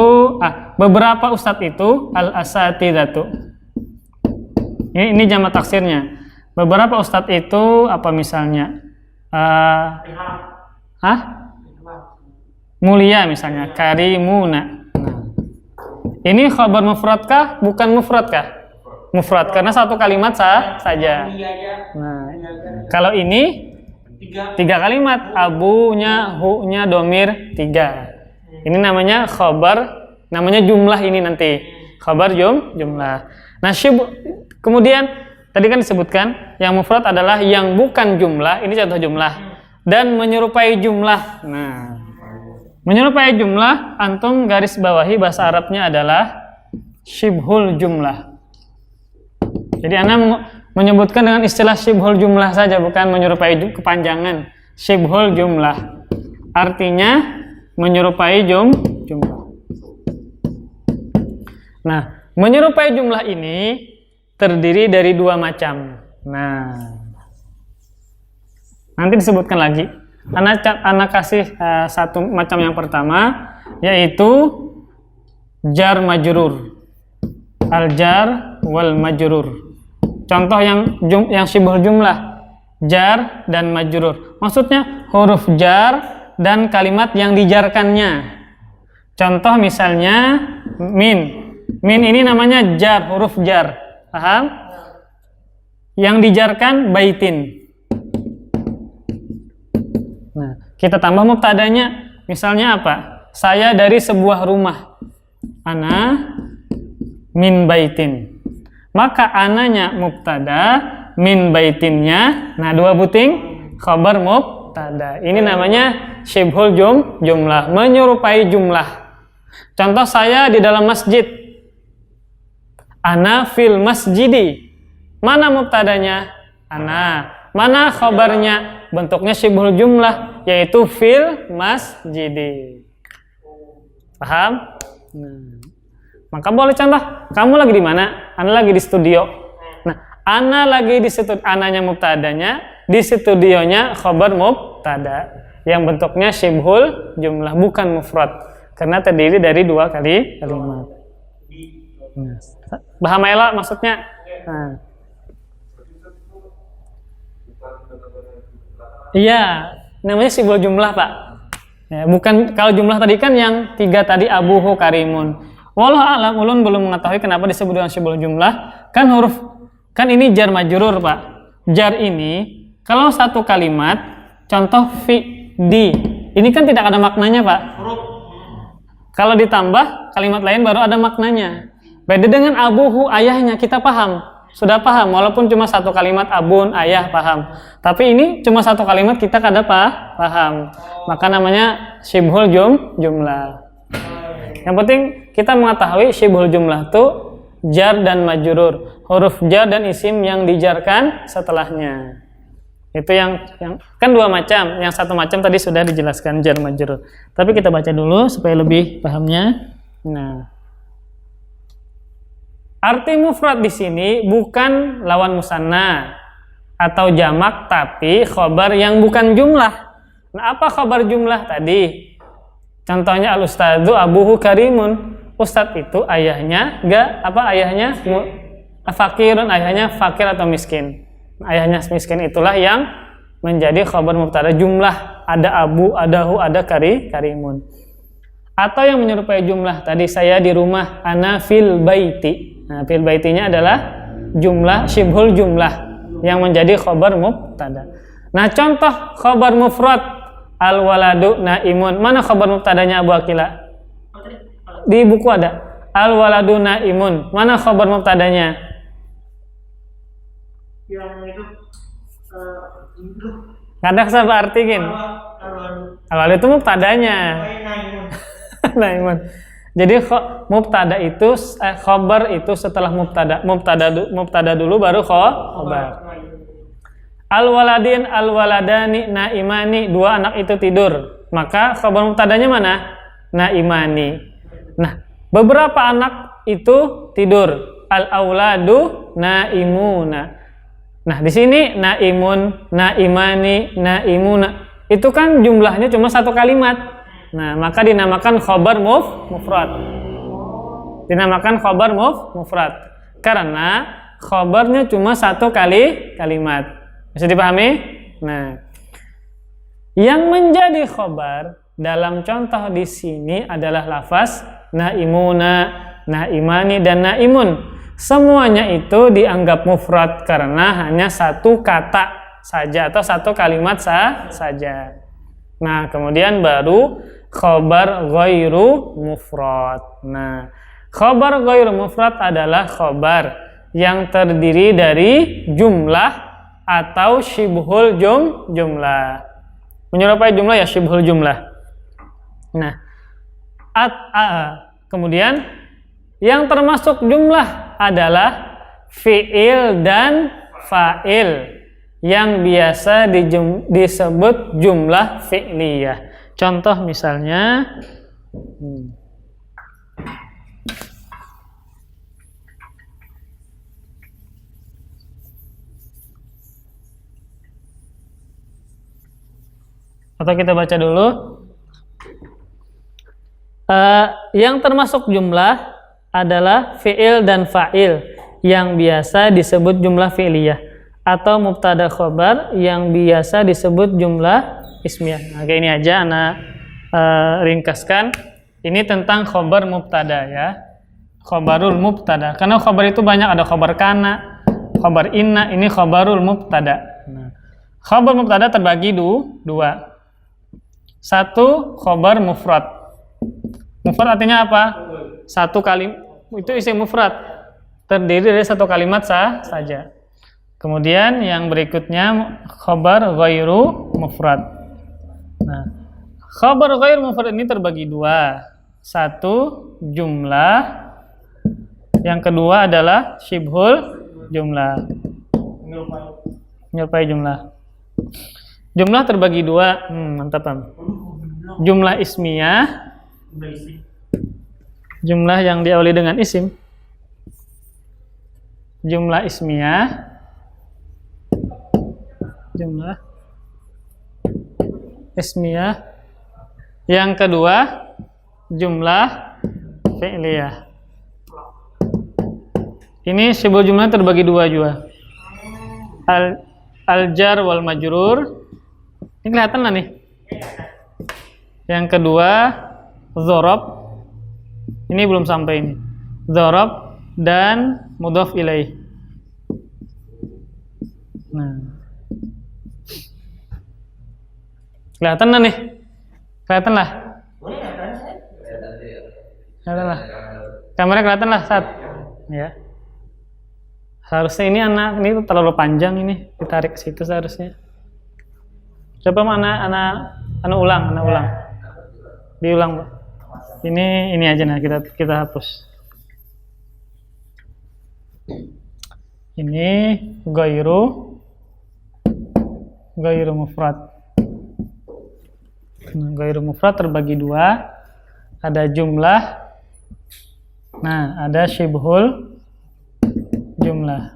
beberapa ustadz itu al-asatidatu. Ini jamak taksirnya. Beberapa ustadz itu apa misalnya? Mulia misalnya, karimuna. Nah, ini khabar mufradkah? Bukan mufradkah? Mufrad karena satu kalimat saja. Nah, kalau ini tiga kalimat, abunya, hu-nya, domir tiga. Ini namanya khabar, namanya jumlah ini nanti. Khabar jumlah. Nah, kemudian tadi kan disebutkan yang mufrad adalah yang bukan jumlah. Ini contoh jumlah dan menyerupai jumlah. Nah, menyerupai jumlah antum garis bawahi bahasa Arabnya adalah syibhul jumlah. Jadi Anda menyebutkan dengan istilah syibhul jumlah saja, bukan menyerupai kepanjangan. Syibhul jumlah artinya menyerupai jumlah. Nah, menyerupai jumlah ini terdiri dari dua macam. Nah, nanti disebutkan lagi. Anak kasih satu macam yang pertama, yaitu jar majrur. Al-jar wal majrur. Contoh yang syibhul jumlah, jar dan majrur. Maksudnya huruf jar dan kalimat yang dijarkannya. Contoh misalnya min. Min ini namanya jar, huruf jar. Paham? Yang dijarkan baitin. Nah, kita tambah mubtadanya. Misalnya apa? Saya dari sebuah rumah. Ana min baitin. Maka ananya mubtada, min baitinnya, nah dua buting khabar mubtada. Ini namanya syibhul jumlah, menyerupai jumlah. Contoh, saya di dalam masjid. Ana fil masjidi. Mana mubtadanya? Ana. Mana khabarnya? Bentuknya syibhul jumlah, yaitu fil masjidi. Paham? Maka boleh contoh, kamu lagi di mana? Ana lagi di studio. Nah, ana lagi di studio, ananya mubtadanya, di studionya khabar mubtada yang bentuknya syibhul jumlah, bukan mufrad, karena terdiri dari dua kalimat. Paham Ela maksudnya? Nah. Iya, namanya syibhul jumlah, Pak. Ya, bukan, kalau jumlah tadi kan yang 3 tadi abuhu karimun. Wallahu a'lam, ulun belum mengetahui kenapa disebut dengan syibhul jumlah. Kan ini jar majrur, Pak. Jar ini kalau satu kalimat, contoh fi di, ini kan tidak ada maknanya, Pak. Kalau ditambah kalimat lain baru ada maknanya. Beda dengan abuhu, ayahnya, kita paham. Sudah paham, walaupun cuma satu kalimat abun, ayah, paham. Tapi ini cuma satu kalimat, kita kada paham. Maka namanya syibhul jumlah. Yang penting kita mengetahui syibhul jumlah itu jar dan majrur, huruf jar dan isim yang dijarkan setelahnya. Itu yang kan dua macam. Yang satu macam tadi sudah dijelaskan, jar majrur. Tapi kita baca dulu supaya lebih pahamnya. Nah, arti mufrad di sini bukan lawan musanna atau jamak, tapi khobar yang bukan jumlah. Nah, apa khobar jumlah tadi? Contohnya al-ustadzu abuhu karimun. Ustadz itu ayahnya ayahnya fakirun, ayahnya fakir atau miskin. Ayahnya miskin, itulah yang menjadi khobar mubtada jumlah. Ada abu, ada hu, ada karimun. Atau yang menyerupai jumlah tadi, saya di rumah, ana fil baiti. Nah, fil baitinya adalah jumlah, syibhul jumlah yang menjadi khobar mubtada. Nah, contoh khobar mufrad, al waladu naimun. Mana khobar mubtadanya Abu Akila? Di buku ada. Al waladu naimun. Mana khobar mubtadanya? Yang itu Kadang apa arti gin? Al waladu itu mubtadanya. Naimun. Jadi mubtada itu khobar itu setelah mubtada dulu baru khobar. Al waladin al waladani naimani, dua anak itu tidur. Maka khobar mubtadanya mana? Naimani. Nah, beberapa anak itu tidur. Al auladu naimuna. Nah, di sini naimun, naimani, naimuna. Itu kan jumlahnya cuma satu kalimat. Nah, maka dinamakan khobar mufrad. Dinamakan khobar mufrad karena khobarnya cuma satu kalimat. Bisa dipahami? Nah, yang menjadi khobar dalam contoh di sini adalah lafaz naimuna, naimani, dan naimun. Semuanya itu dianggap mufrad karena hanya satu kata saja atau satu kalimat saja. Nah, kemudian baru khobar ghairu mufrad. Nah, khobar ghairu mufrad adalah khobar yang terdiri dari jumlah atau syibhul jumlah. Menyerupai jumlah ya syibhul jumlah. Nah, kemudian yang termasuk jumlah adalah fi'il dan fa'il yang biasa disebut jumlah fi'liyah. Contoh misalnya atau kita baca dulu. Yang termasuk jumlah adalah fi'il dan fa'il yang biasa disebut jumlah fi'liyah, atau mubtada khobar yang biasa disebut jumlah ismiyah. Nah, kayak ini aja anak ringkaskan. Ini tentang khobar mubtada ya. Khobarul mubtada. Karena khobar itu banyak, ada khobar kana, khobar inna, ini khobarul mubtada. Nah, khobar mubtada terbagi dua. Satu, khobar mufrad. Mufrad artinya apa? Satu kalimat, itu isim mufrad. Terdiri dari satu kalimat saja. Kemudian yang berikutnya khobar ghairu mufrad. Nah, khobar ghairu mufrad ini terbagi dua. satu jumlah, yang kedua adalah syibhul jumlah, menyerupai jumlah. Jumlah terbagi dua, mantap Am. Jumlah ismiyah, jumlah yang diawali dengan isim. Jumlah ismiyah, jumlah ismiyah. Yang kedua, jumlah fi'liyah. Ini syibhul jumlah terbagi dua juga. Al-jar wal majrur. Ini kelihatan lah nih. Yang kedua, dzarab. Ini belum sampai ini. Dzarab dan mudhaf ilaih. Nah. Kelihatan lah nih. Kelihatan lah. Kelihatan lah. Kamera kelihatan lah saat. Ya. Seharusnya ini ini terlalu panjang ini. Ditarik ke situ seharusnya. Coba mana anak ulang. Diulang, Pak. Ini aja nah kita hapus. Ini ghairu mufrad. Nah, ghairu mufrad terbagi dua. Ada jumlah. Nah, ada syibhul jumlah.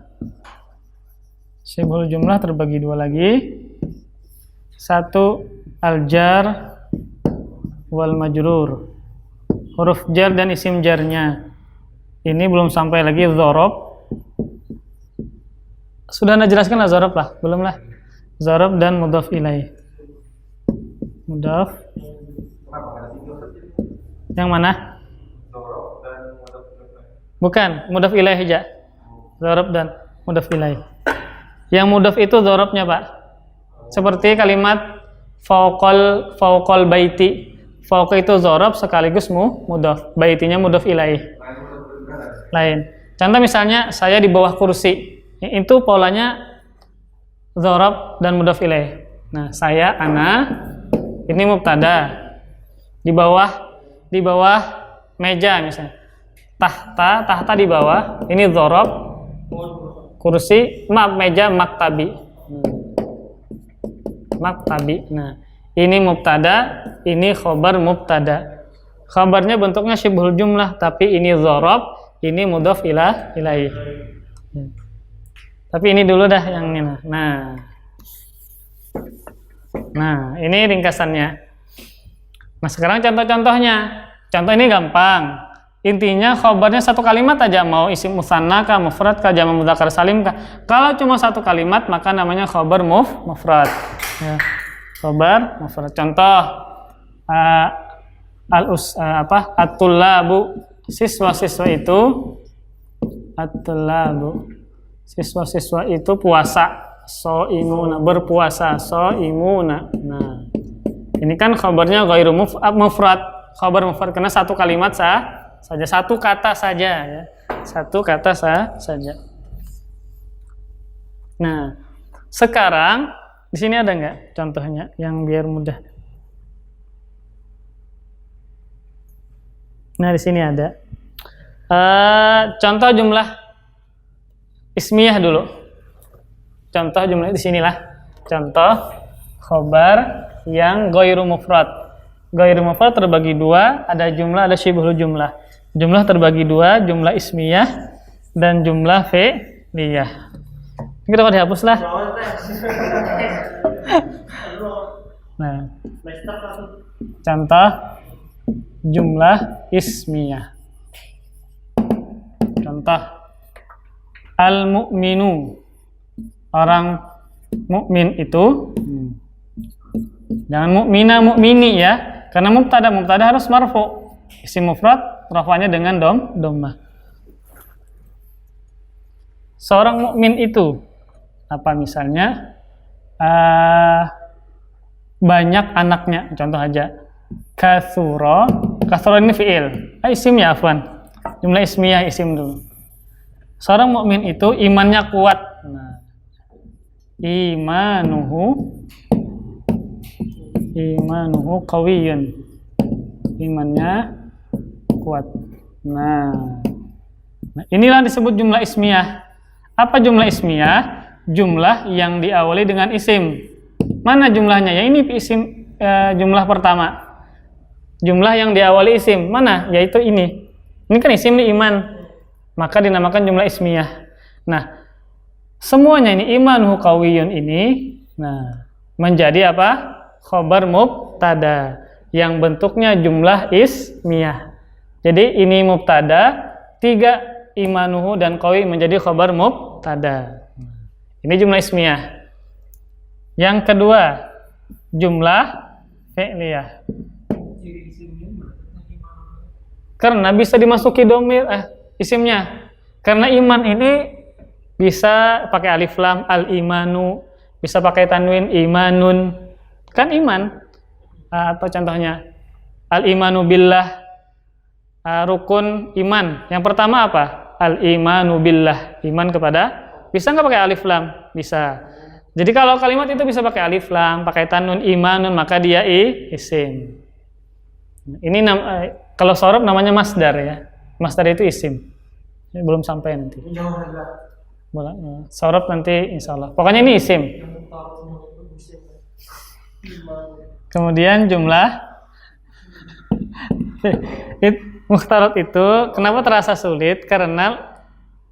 Syibhul jumlah terbagi dua lagi. Satu al-jar wal majrur. Huruf jar dan isim jarnya. Ini belum sampai lagi dzarab. Sudah Anda jelaskan lah dzarab lah? Belum lah. Dzarab dan mudhaf ilaih. Mudhaf. Yang mana? Bukan, mudhaf ilaih aja. Dzarab dan mudhaf ilaih. Yang mudhaf itu dzarabnya, Pak. Seperti kalimat fauqal baiti. Fauqa itu dzarab sekaligus mudhaf. Baitinya mudhaf ilaih. Lain. Contoh misalnya saya di bawah kursi. Itu polanya dzarab dan mudhaf ilaih. Nah, saya ana ini mubtada. Di bawah meja misalnya. Tahta di bawah. Ini dzarab. Kursi, meja maktabi. Maktabi. Nah, ini mubtada, ini khobar mubtada. Khabarnya bentuknya syibhul jumlah, tapi ini dzarab, ini mudhaf ilaih. Tapi ini dulu dah yang ini. Nah, ini ringkasannya. Nah, sekarang contoh-contohnya. Contoh ini gampang. Intinya khobarnya satu kalimat aja, mau isim musanna kah, mufrad kah, jamak mudzakkar salim kah. Kalau cuma satu kalimat maka namanya khobar mufrad. Ya. Khobar mufrad. Contoh at-tullabu, siswa-siswa itu at-tullabu. Siswa-siswa itu puasa, shaimuna, berpuasa, shaimuna. Nah, ini kan khabarnya ghairu mufrad, khabar mufrad karena satu kalimat saja, satu kata saja ya. Satu kata saja. Nah, sekarang di sini ada nggak contohnya yang biar mudah? Nah, di sini ada. Contoh jumlah ismiyah dulu. Contoh jumlah di sinilah. Contoh khobar yang ghairu mufrad. Ghairu mufrad terbagi dua, ada jumlah, ada syibhul jumlah. Jumlah terbagi dua, jumlah ismiyah dan jumlah fi'liyah. Ini kita dihapus lah. Nah, contoh jumlah ismiyah. Contoh al-mu'minu, orang mukmin itu. Jangan mu'mina, mu'mini ya, karena mubtada harus marfu. Isim mufrad rafa'nya dengan dhammah. Seorang mukmin itu apa misalnya? Banyak anaknya, contoh aja. Katsura ini fi'il. Isim ya, afwan. Jumlah ismiyah isim dulu. Seorang mukmin itu imannya kuat. Nah, imanuhu qawiyyun. Imannya kuat. Nah, inilah disebut jumlah ismiyah. Apa jumlah ismiyah? Jumlah yang diawali dengan isim. Mana jumlahnya? Ya ini isim, jumlah pertama. Jumlah yang diawali isim. Mana? Yaitu ini. Ini kan isim nih, iman. Maka dinamakan jumlah ismiyah. Nah, semuanya ini imanuhu qawiyun ini, nah, menjadi apa? Khobar mubtada yang bentuknya jumlah ismiyah. Jadi ini mubtada, 3 imanuhu dan qawi menjadi khobar mubtada. Ini jumlah ismiyah. Yang kedua, jumlah fi'liyah. Karena bisa dimasuki domir isimnya. Karena iman ini bisa pakai alif lam, al-imanu, bisa pakai tanwin, imanun. Kan iman. Apa contohnya? Al-imanu billah, rukun iman. Yang pertama apa? Al-imanu billah, iman kepada. Bisa nggak pakai alif lam? Bisa. Jadi kalau kalimat itu bisa pakai alif lam, pakai tanwin, imanun, maka dia isim. Ini kalau sorob namanya masdar ya. Masdar itu isim. Ini belum sampai nanti. Sorob nanti insya Allah. Pokoknya ini isim. Kemudian jumlah mukhtarat itu kenapa terasa sulit? Karena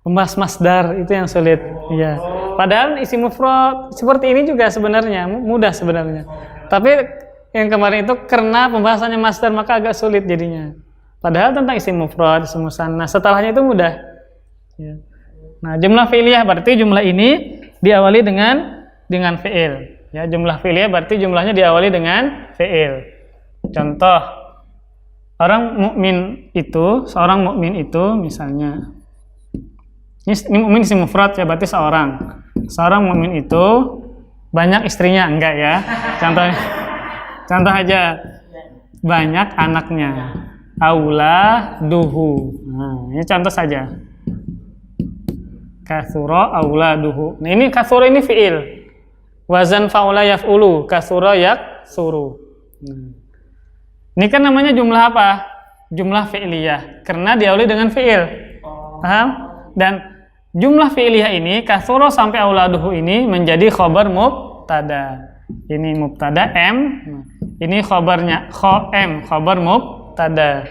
membahas masdar itu yang sulit. Ya. Padahal isim mufrad seperti ini juga sebenarnya mudah sebenarnya. Tapi yang kemarin itu karena pembahasannya masdar maka agak sulit jadinya. Padahal tentang isim mufrad, isim musanna, setelahnya itu mudah. Ya. Nah, jumlah fi'liyah berarti jumlah ini diawali dengan fi'il. Ya, jumlah fi'liyah berarti jumlahnya diawali dengan fi'il. Contoh, seorang mukmin itu misalnya ini mukmin isim mufrad ya, berarti seorang. Seorang mukmin itu banyak istrinya, enggak ya? Contoh aja, banyak anaknya. Auladuhu. Nah, ini contoh saja. Katsura auladuhu. Nah, ini katsura ini fi'il. Wazan fa'ula yaf'ulu, katsura yaksuru. Ini kan namanya jumlah apa? Jumlah fi'liyah. Karena diawali dengan fi'il. Paham? Dan jumlah fi'liyah ini, katsura sampai auladuhu ini menjadi khabar mubtada. Ini mubtada M. Ini khabarnya M, khabar mubtada.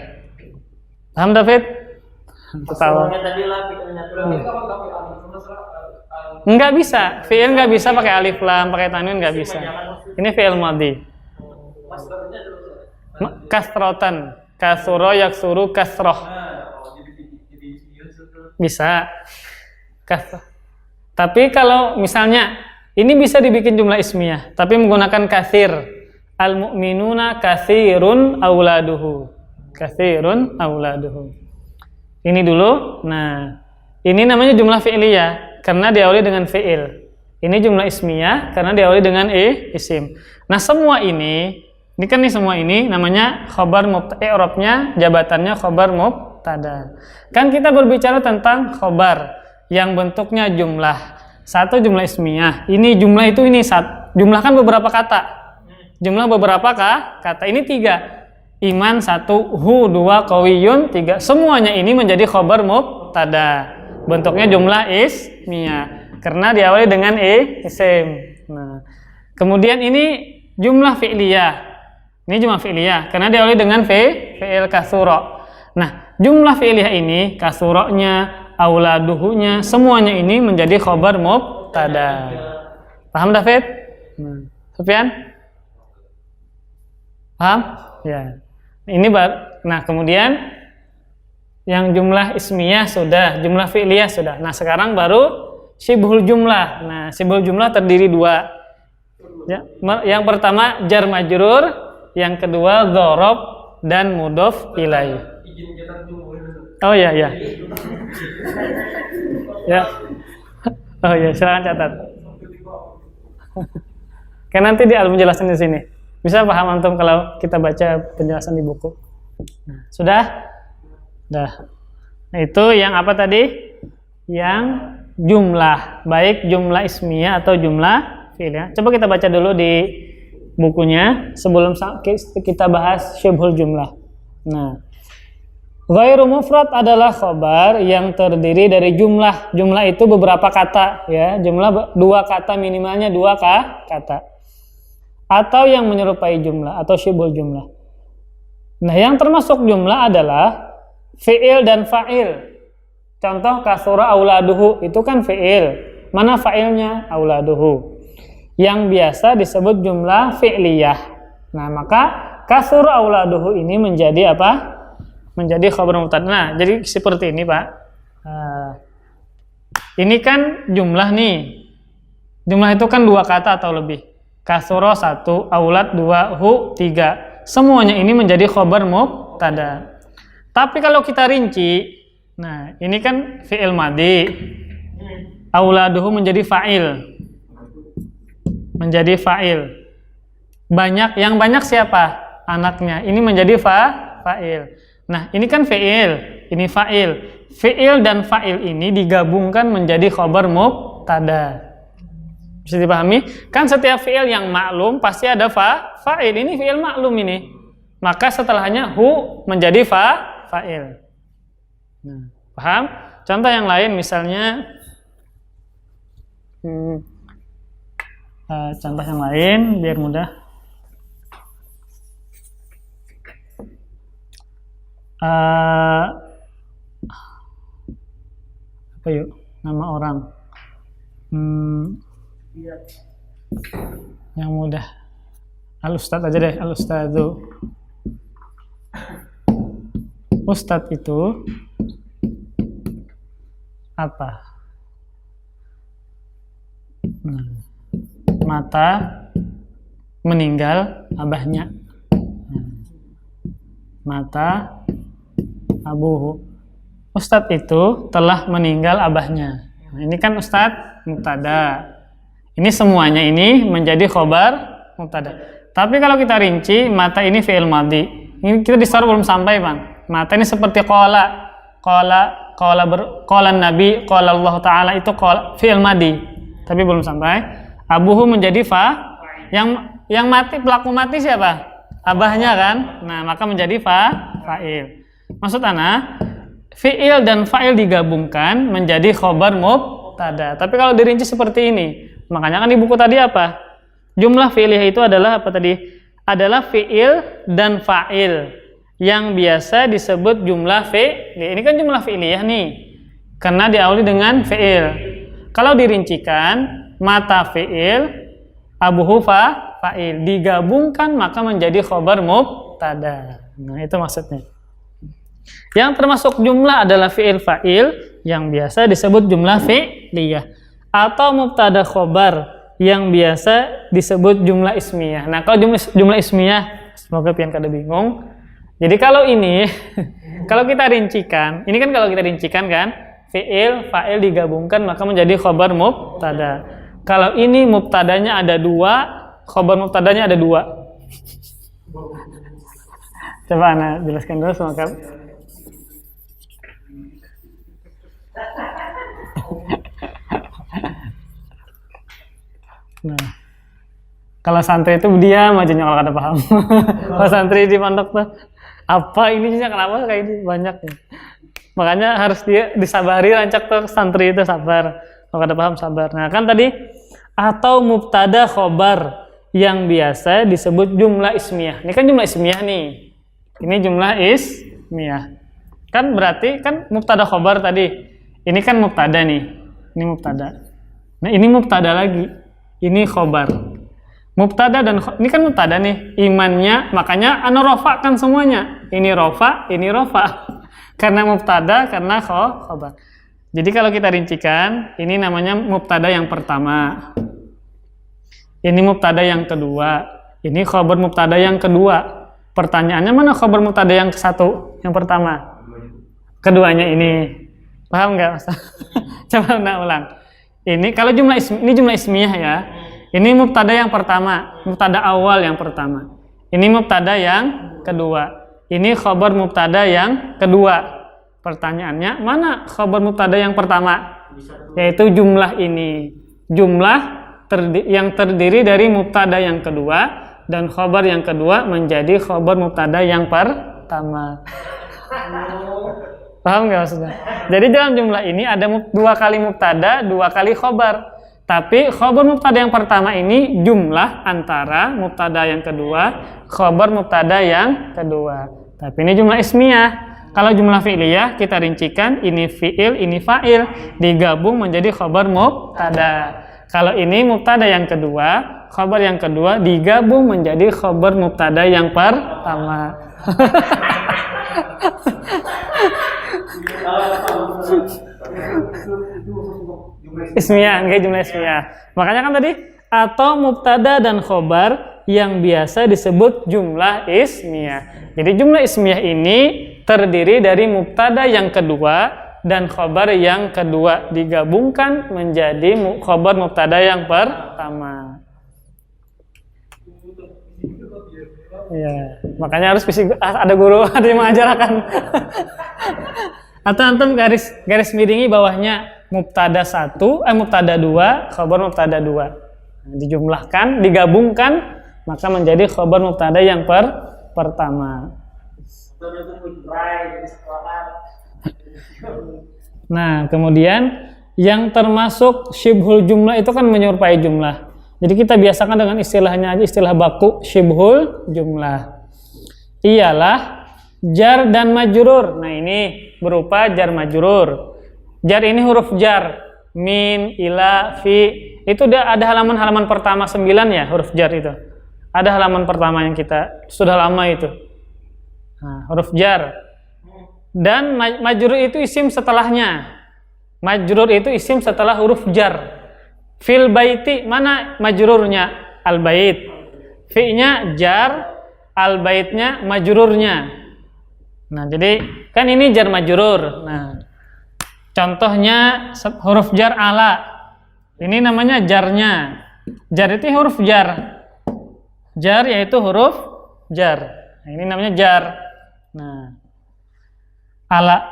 Paham David? Enggak bisa, fi'il enggak bisa pakai alif lam, pakai tanwin enggak bisa. Ini fi'il madhi. Kasrotan, kasuro yaksuru kasroh. Bisa. Tapi kalau misalnya ini bisa dibikin jumlah ismiyah, tapi menggunakan katsir. Al-mu'minuna katsirun auladuhu. Katsirun auladuhu. Ini dulu. Nah, ini namanya jumlah fi'liyah karena diawali dengan fi'il. Ini jumlah ismiyah karena diawali dengan isim. Nah, semua ini semua ini namanya khabar mubtada. I'rabnya jabatannya khabar mubtada. Kan kita berbicara tentang khabar yang bentuknya jumlah. Satu jumlah ismiyah. Ini jumlah itu jumlah kan beberapa kata. Jumlah beberapa kata. Ini 3. Iman 1, hu 2, qawiyun 3. Semuanya ini menjadi khabar mubtada. Bentuknya jumlah ismiyah karena diawali dengan isim. Nah, kemudian ini jumlah fi'liyah. Ini jumlah fi'liyah karena diawali dengan fi'il kasura. Nah, jumlah fi'liyah ini kasuranya, auladuhunya, semuanya ini menjadi khabar mubtada. Paham David? Sufyan? Paham? Ya. Nah, kemudian yang jumlah ismiyah sudah, jumlah fi'liyah sudah. Nah, sekarang baru syibhul jumlah. Nah, syibhul jumlah terdiri 2. Ya, yang pertama jar majrur, yang kedua dzarab dan mudhof ilaih. Oh ya. Ya. Oh ya, silakan catat. Kan nanti di al-menjelasan di sini. Bisa paham antum kalau kita baca penjelasan di buku. Nah, sudah? Dah. Nah, itu yang apa tadi? Yang jumlah, baik jumlah ismiyah atau jumlah fi'liyah. Coba kita baca dulu di bukunya sebelum kita bahas syibhul jumlah. Nah, Ghairu mufrad adalah khobar yang terdiri dari jumlah. Jumlah itu beberapa kata, ya. Jumlah 2 kata, minimalnya 2 kata. Atau yang menyerupai jumlah atau syibul jumlah. Nah, yang termasuk jumlah adalah fi'il dan fa'il. Contoh kasura auladuhu, itu kan fi'il. Mana fa'ilnya? Auladuhu. Yang biasa disebut jumlah fi'liyah. Nah, maka kasura auladuhu ini menjadi apa? Menjadi khabar mubtada. Nah, jadi seperti ini, Pak. Ini kan jumlah nih. Jumlah itu kan 2 kata atau lebih. Kasura 1, aulad 2, hu 3. Semuanya ini menjadi khabar mubtada. Tapi kalau kita rinci, nah, ini kan fi'il madhi. Auladuhu menjadi fa'il. Menjadi fa'il. Yang banyak siapa? Anaknya. Ini menjadi fa'il. Nah, ini kan fi'il, ini fa'il. Fi'il dan fa'il ini digabungkan menjadi khabar mubtada. Bisa dipahami? Kan setiap fi'il yang maklum pasti ada fa'il. Ini fi'il maklum ini. Maka setelahnya hu menjadi fa'il. Nah, paham? Contoh yang lain misalnya contoh yang lain biar mudah. Apa yuk nama orang yang mudah, al-ustadz aja deh, al-ustadzu. Ustadz itu apa? Mata meninggal abahnya. Mata abuhu. Ustadz itu telah meninggal abahnya. Nah, ini kan ustadz mubtada. Ini semuanya ini menjadi khobar mubtada. Tapi kalau kita rinci, mata ini fi'il madhi. Ini kita di start belum sampai, Bang. Mata ini seperti qala Nabi, qala Allah Ta'ala, itu fi'il madhi. Tapi belum sampai. Abuhu menjadi yang mati, pelaku mati siapa? Abahnya kan? Nah, maka menjadi fa'il. Maksud ana, fi'il dan fa'il digabungkan menjadi khobar mubtada. Tapi kalau dirinci seperti ini, makanya kan di buku tadi apa? Jumlah fi'liyah itu adalah apa tadi? Adalah fi'il dan fa'il yang biasa disebut jumlah fi'liyah. Ini kan jumlah fi'liyah nih, karena diawali dengan fi'il. Kalau dirincikan, mata fi'il, abuhu fa'il digabungkan maka menjadi khobar mubtada. Nah, itu maksudnya. Yang termasuk jumlah adalah fi'il fa'il yang biasa disebut jumlah fi'liyah, atau mubtada khobar yang biasa disebut jumlah ismiyah. Nah, kalau jumlah ismiyah, semoga pian kada bingung. Jadi kalau ini kalau kita rincikan, ini kan kalau kita rincikan kan fi'il fa'il digabungkan maka menjadi khobar mubtada. Kalau ini mubtadanya ada 2, khobar mubtadanya ada 2. Coba ana jelaskan dulu sama kamu. Nah, kalau santri itu diam aja kalau kada paham. Kalau santri di pondok tuh apa ininya, kenapa kayak ini banyak ya. Makanya harus dia disabari, rancak tuh santri itu sabar. Kalau kada paham sabar. Nah, kan tadi atau mubtada khobar yang biasa disebut jumlah ismiyah. Ini kan jumlah ismiyah nih. Ini jumlah ismiyah. Kan berarti kan mubtada khobar tadi. Ini kan mubtada nih. Ini mubtada. Nah, ini mubtada lagi. Ini khobar. Mubtada dan ini kan mubtada nih. Imannya, makanya ana rofa kan semuanya. Ini rofa, ini rofa. Karena mubtada, karena khobar. Jadi kalau kita rincikan, ini namanya mubtada yang pertama. Ini mubtada yang kedua. Ini khobar mubtada yang kedua. Pertanyaannya mana khobar mubtada yang satu, yang pertama? Keduanya ini. Paham nggak, Mas? Coba ulang. Ini kalau ini jumlah ismiyah ya. Ini mubtada yang pertama, mubtada awal yang pertama. Ini mubtada yang kedua. Ini khabar mubtada yang kedua. Pertanyaannya, mana khabar mubtada yang pertama? Yaitu jumlah ini. Jumlah yang terdiri dari mubtada yang kedua dan khabar yang kedua menjadi khabar mubtada yang pertama. Paham nggak maksudnya? Jadi dalam jumlah ini ada 2 kali mubtada, 2 kali khobar. Tapi khobar mubtada yang pertama ini jumlah antara mubtada yang kedua, khobar mubtada yang kedua. Tapi ini jumlah ismiyah. Kalau jumlah fi'liyah kita rincikan, ini fi'il, ini fa'il, digabung menjadi khobar mubtada. Kalau ini mubtada yang kedua, khobar yang kedua digabung menjadi khobar mubtada yang pertama. Ismiyah, enggak jumlah ismiyah. Makanya kan tadi atau mubtada dan khobar yang biasa disebut jumlah ismiyah. Jadi jumlah ismiyah ini terdiri dari mubtada yang kedua dan khobar yang kedua digabungkan menjadi khobar mubtada yang pertama. Ya, makanya harus ada guru, ada yang mengajarkan. Atau antum garis miringi bawahnya mubtada 1, mubtada 2, khobar mubtada 2. Nah, dijumlahkan, digabungkan maka menjadi khobar mubtada yang pertama. Nah, kemudian yang termasuk syibhul jumlah itu kan menyerupai jumlah. Jadi kita biasakan dengan istilahnya aja, istilah baku syibhul jumlah. Ialah jar dan majrur. Nah, ini berupa jar majrur. Jar ini huruf jar, min, ila, fi. Itu ada halaman-halaman pertama 9 ya, huruf jar itu. Ada halaman pertama yang kita sudah lama itu. Nah, huruf jar. Dan majrur itu isim setelahnya. Majrur itu isim setelah huruf jar. Fil baiti, mana majrurnya? Al bait. Fi-nya jar, al baitnya majrurnya. Nah, jadi kan ini jar majrur. Nah, contohnya huruf jar ala. Ini namanya jarnya. Jar itu huruf jar. Jar yaitu huruf jar. Nah, ini namanya jar. Nah, ala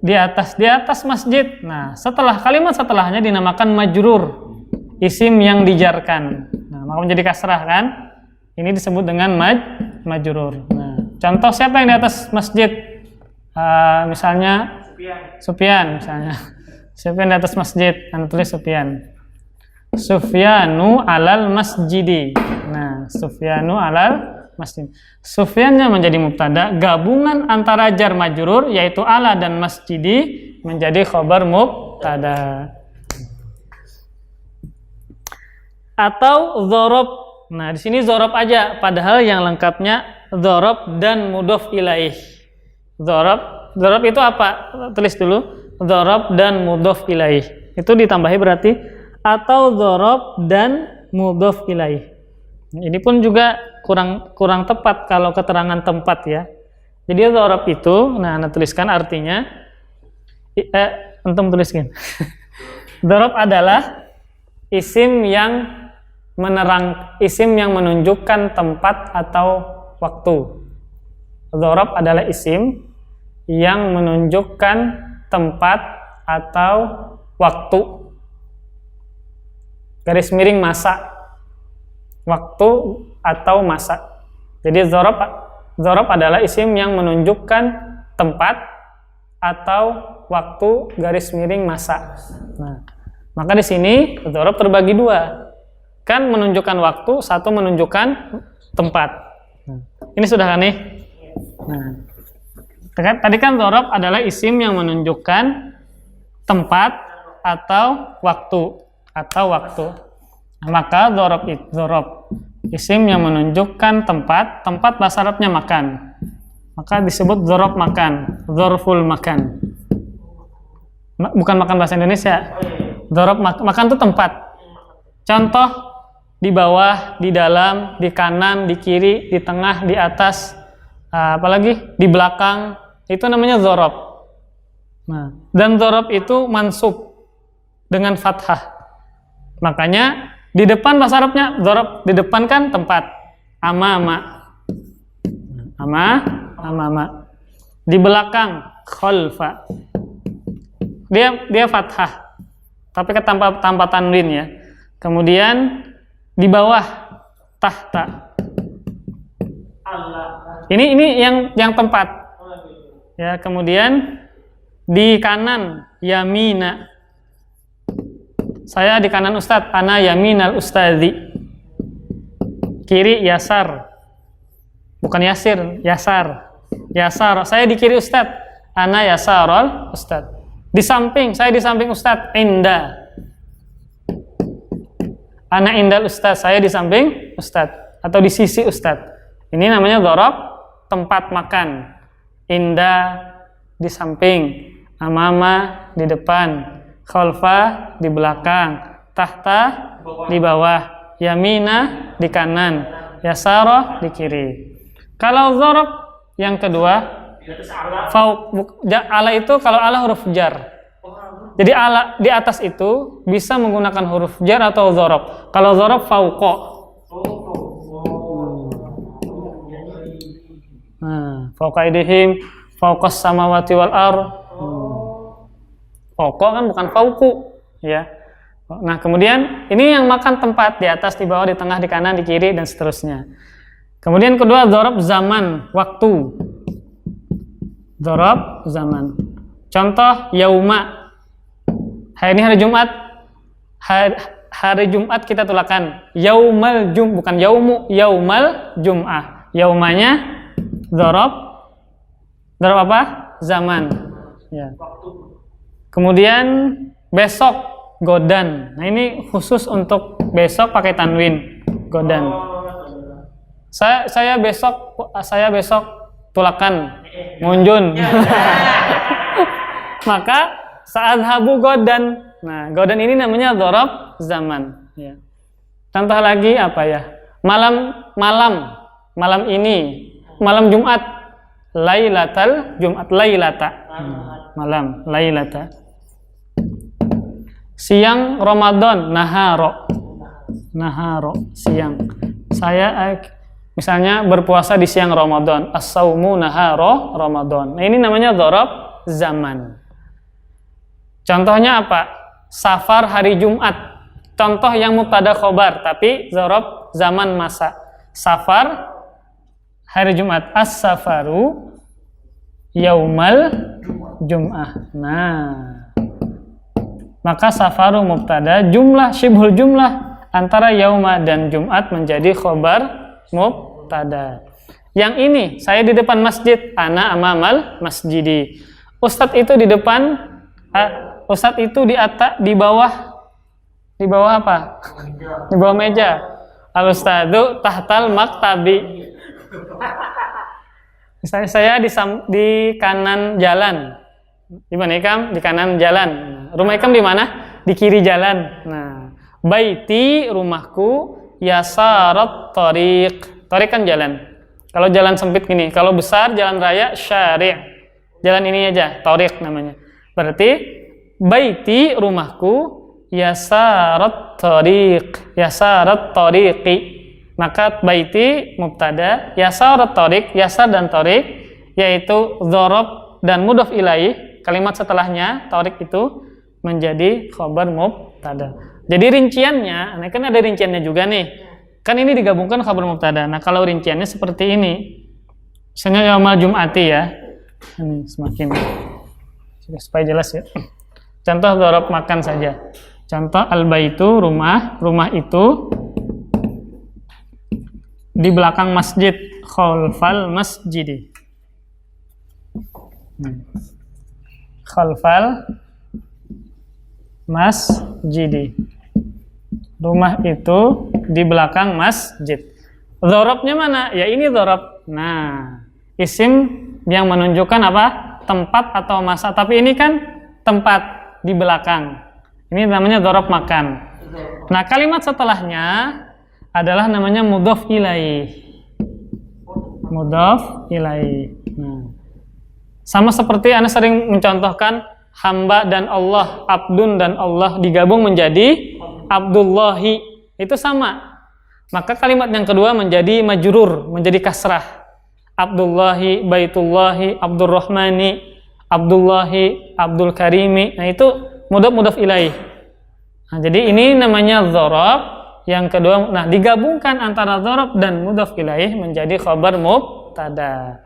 di atas masjid. Nah, setelah kalimat setelahnya dinamakan majrur, isim yang dijarkan. Nah, maka menjadi kasrah kan? Ini disebut dengan majrur. Nah, contoh siapa yang di atas masjid? Misalnya Sufyan misalnya. Siapa yang di atas masjid? Anda tulis Sufyan. Sufyanu alal masjidi. Nah, Sufyanu alal masjid. Sufyannya menjadi mubtada, gabungan antara jar majrur yaitu ala dan masjidi menjadi khobar mubtada. Atau dzarab. Nah, di sini dzarab aja, padahal yang lengkapnya dzarab dan mudhof ilaih. Dzarab itu apa? Tulis dulu. Dzarab dan mudhof ilaih. Itu ditambahi berarti atau dzarab dan mudhof ilaih. Ini pun juga kurang tepat kalau keterangan tempat ya. Jadi dzarab itu, nah Anda tuliskan artinya. Antum tuliskan. Dzarab adalah isim yang menunjukkan tempat atau waktu. Dzarab adalah isim yang menunjukkan tempat atau waktu. Garis miring masa. Waktu atau masa. Jadi dzarab adalah isim yang menunjukkan tempat atau waktu garis miring masa. Nah, maka di sini dzarab terbagi dua. Kan menunjukkan waktu, satu menunjukkan tempat. Ini sudah kan nih? Nah, tadi kan dzarab adalah isim yang menunjukkan tempat atau waktu. Maka dzarab isim yang menunjukkan tempat bahasa Arabnya makan. Maka disebut dzarab makan, dzarful makan. Bukan makan bahasa Indonesia. Dzarab makan itu tempat. Contoh di bawah, di dalam, di kanan, di kiri, di tengah, di atas, apalagi di belakang, itu namanya dzarab. Nah, dan dzarab itu mansub dengan fathah. Makanya di depan bahasa Arabnya dzarab, di depan kan tempat. Ama. Di belakang khalfa. Dia fathah. Tapi tanpa tanwin ya. Kemudian di bawah tahta. Ini yang tempat. Ya, kemudian Di kanan yamina. Saya di kanan Ustadz, ana yaminal ustadzi. Kiri yasar. Bukan yasir, yasar. Yasar. Saya di kiri Ustadz, ana yasarul Ustadz. Di samping, saya di samping Ustadz, inda. Ana indal Ustadz, saya di samping Ustadz atau di sisi Ustadz. Ini namanya dzarab tempat makan. Inda di samping, amama di depan, khalfa di belakang, tahta di bawah, yamina di kanan, yasara di kiri. Kalau dzarab yang kedua, ala itu kalau ala huruf jar. Jadi ala di atas itu bisa menggunakan huruf jar atau dzarab. Kalau dzarab fauqa. Fauqa idihim, fauqas samawati wal ar. Fauqa kan bukan fauqu, ya. Nah, kemudian ini yang makan tempat di atas, di bawah, di tengah, di kanan, di kiri dan seterusnya. Kemudian kedua dzarab zaman, waktu. Dzarab zaman. Contoh yauma. Hari ini hari Jumat. Hari Jumat kita tulakan yaumal bukan yaumu, yaumal jum'ah. Yaumanya dzarab apa? Zaman. Ya. Kemudian besok godan. Nah, ini khusus untuk besok pakai tanwin, godan. Saya besok tulakan munjun. Maka sa'adhabu godan. Nah, godan ini namanya dzarab zaman. Ya. Contoh lagi apa ya? Malam ini, malam Jumat, lailatal Jumat, lailata. Malam, lailata. Siang Ramadan, naharo, siang. Saya misalnya berpuasa di siang Ramadan, as-saumu naharo Ramadan. Nah, ini namanya dzarab zaman. Contohnya apa? Safar hari Jumat. Contoh yang mubtada khobar, tapi dzarab zaman masa. Safar hari Jumat, as-safaru yaumal jum'ah. Nah, maka safaru mubtada, jumlah syibhul jumlah antara yauma dan Jumat menjadi khobar mubtada. Yang ini saya di depan masjid, ana amamal masjidi. Ustadz itu di depan, ustadz itu di atas, di bawah apa? Di bawah meja. Al ustadu tahtal maktabi. Misalnya saya di kanan jalan. Di mana Ikam? Di kanan jalan. Rumah Ikam di mana? Di kiri jalan. Nah, baiti rumahku, yasarat tariq. Tariq kan jalan. Kalau jalan sempit gini, kalau besar jalan raya syari'. Jalan ini aja, tariq namanya. Berarti baiti rumahku, yasarat tariq. Yasarat tariqi. Maka baiti mubtada, yasarat tariq, yasar dan tariq yaitu dzarab dan mudhof ilaih. Kalimat setelahnya tariq itu menjadi khabar mubtada. Jadi rinciannya, nah kan ada rinciannya juga nih. Kan ini digabungkan khabar mubtada. Nah, kalau rinciannya seperti ini. Misalnya yaumal jum'ati ya. Ini semakin supaya jelas ya. Contoh dzarab makan saja. Contoh al-baitu rumah itu di belakang masjid, khalfal masjidi. Khalfal masjidi. Rumah itu di belakang masjid. Dzarabnya mana? Ya ini dzarab. Nah, isim yang menunjukkan apa? Tempat atau masa. Tapi ini kan tempat di belakang. Ini namanya dzarab makan. Nah, kalimat setelahnya adalah namanya mudhof ilaih. Mudhof ilaih. Nah, sama seperti Anda sering mencontohkan hamba dan Allah, abdun dan Allah digabung menjadi Abdullahi, itu sama. Maka kalimat yang kedua menjadi majrur, menjadi kasrah. Abdullahi, Baitullahi, Abdurrahmani, Abdullahi, Abdul Karimi. Nah, itu mudhof ilaih. Nah, jadi ini namanya dzarab. Yang kedua, nah digabungkan antara dzarab dan mudhof ilaih menjadi khabar mubtada.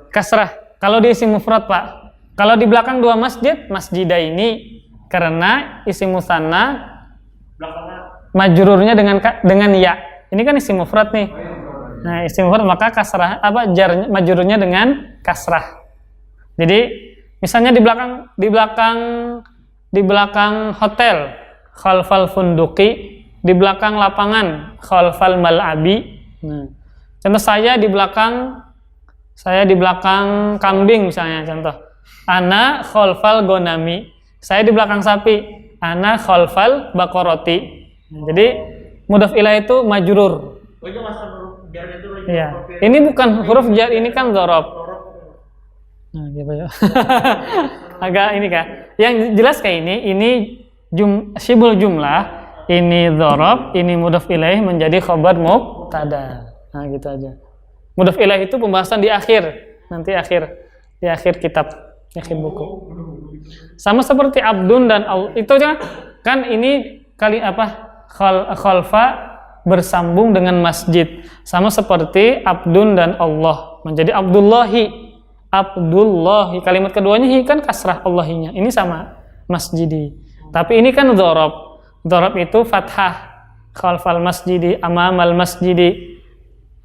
Kasrah. Kalau di isim mufrad, Pak. Kalau di belakang dua masjid, masjidah ini karena isim musanna Belakangnya majrurnya dengan ya. Ini kan isim mufrad nih. Nah, isim mufrad maka kasrah majrurnya dengan kasrah. Jadi, misalnya di belakang hotel, khalfal funduki, di belakang lapangan, khalfal mal'abi. Nah, contoh saya di belakang kambing misalnya contoh. Ana khalfal gonami. Saya di belakang sapi. Ana khalfal baqarati. Nah, jadi mudhaf ilaih itu majrur. oh itu masuk huruf jarnya itu lagi. Iya. Ini bukan huruf jar, ini kan dzarab. Nah, gitu ya. Agak ini Kak. Yang jelas kayak ini syibul jumlah, ini dzarab, ini mudhaf ilaih menjadi khabar mubtada. Nah, gitu aja. Mudhaf ilaih itu pembahasan di akhir, nanti di akhir kitab, di akhir buku. Sama seperti abdun dan itu kan ini kali khalfa bersambung dengan masjid. Sama seperti abdun dan Allah menjadi Abdullahi. Kalimat keduanya hi kan kasrah Allahinya. Ini sama masjidi. Tapi ini kan dzarab. Dzarab itu fathah. Khalfal masjidi, amamal masjidi.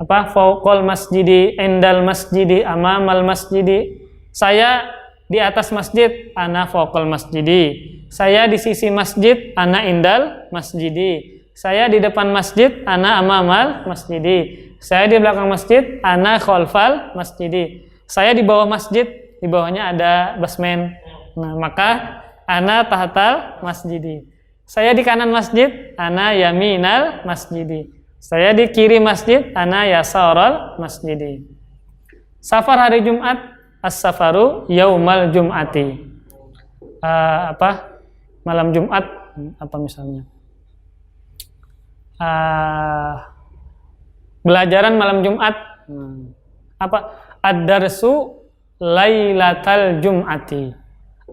Fauqal masjidi, endal masjidi, amamal masjidi. Saya di atas masjid, ana fauqal masjidi. Saya di sisi masjid, ana indal masjidi. Saya di depan masjid, ana amamal masjidi. Saya di belakang masjid, ana khalfal masjidi. Saya di bawah masjid, di bawahnya ada basement. Nah, maka ana tahtal masjidi. Saya di kanan masjid, ana yaminal masjidi. Saya di kiri masjid, ana yasaral masjidi. Safar hari Jumat, as-safaru yaumal jum'ati. Malam Jumat misalnya? Belajaran malam Jumat. Ad-darsu lailatal jum'ati.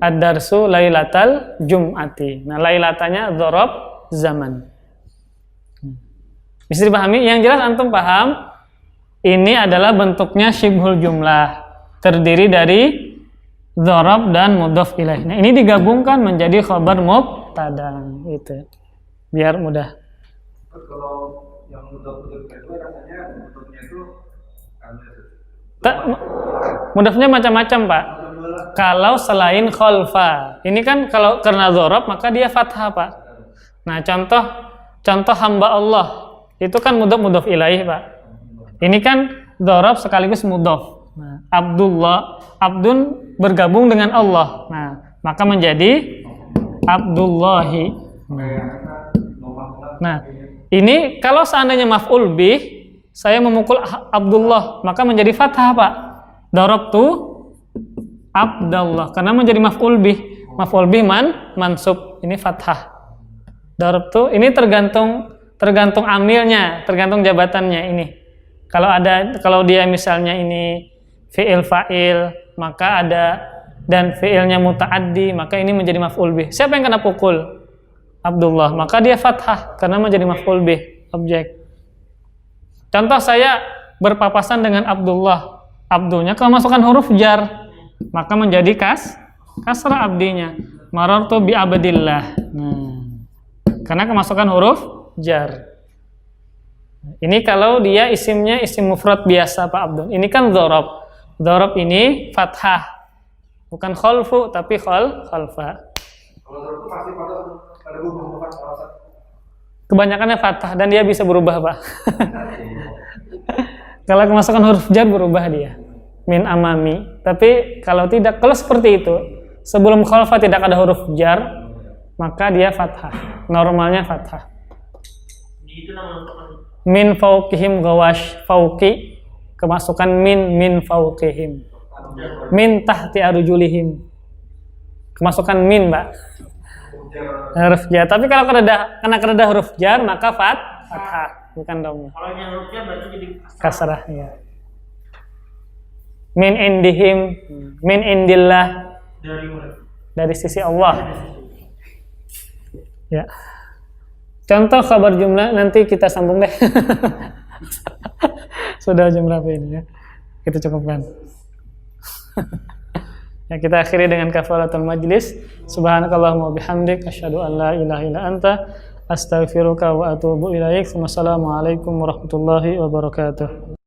Ad-darsu lailatal jum'ati. Nah, lailatanya dzarab zaman. Bisa dipahami? Yang jelas antum paham, ini adalah bentuknya syibhul jumlah. Terdiri dari dzarab dan mudhaf ilaih. Nah, ini digabungkan menjadi khabar mubtada. Itu. Biar mudah. Kalau yang mudhaf itu rasanya mudhafnya itu mudhafnya macam-macam, Pak. Kalau selain khalfa, ini kan kalau karena dzarab maka dia fathah, Pak. Nah, contoh hamba Allah itu kan mudhaf ilaih, Pak. Ini kan dzarab sekaligus mudhaf. Nah, Abdun bergabung dengan Allah. Nah, maka menjadi Abdullahi. Nah, ini kalau seandainya maf'ul bih, saya memukul Abdullah, maka menjadi fathah, Pak. Darabtu Abdullah, karena menjadi maf'ul bih. Maf'ul bih mansub, ini fathah. Darabtu ini tergantung amilnya, tergantung jabatannya ini. Kalau dia misalnya ini fi'il fa'il, maka ada dan fi'ilnya muta'addi, maka ini menjadi maf'ul bih. Siapa yang kena pukul? Abdullah, maka dia fathah karena menjadi maf'ul bih, objek. Contoh saya berpapasan dengan Abdullah. Abdunya kemasukan huruf jar, maka menjadi kasrah abdinya. Marartu bi abdillah. Nah, karena kemasukan huruf jar. Ini kalau dia isimnya isim mufrad biasa, Pak Abdul. Ini kan dzarab. Dzarab ini fathah. Bukan khalfu tapi khalfa. Kalau dzarab itu pasti pada hubungan sama. Kebanyakannya fathah dan dia bisa berubah, Pak. Kalau kemasukan huruf jar berubah dia. Min amami. Tapi kalau seperti itu, sebelum khalfa tidak ada huruf jar, maka dia fathah. Normalnya fathah. Itu namanya Min fauqihim gawash, fauqi kemasukan min fauqihim. Min tahti arjulihim. Kemasukan min, Mbak. Huruf jar. Tapi kalau kena huruf jar maka fathah, bukan dhamma. Kalau yang huruf jar berarti jadi Kasrah, ya. Min indihim, min indillah, dari sisi Allah. Ya. Contoh khabar jumlah nanti kita sambung deh. Sudah jam berapa ini ya? Kita cukupkan. Ya, kita akhiri dengan kafaratul majlis. Subhanakallahumma bihamdik asyhadu an la ilaha illa anta astaghfiruka wa atubu ilaik. Wassalamualaikum warahmatullahi wabarakatuh.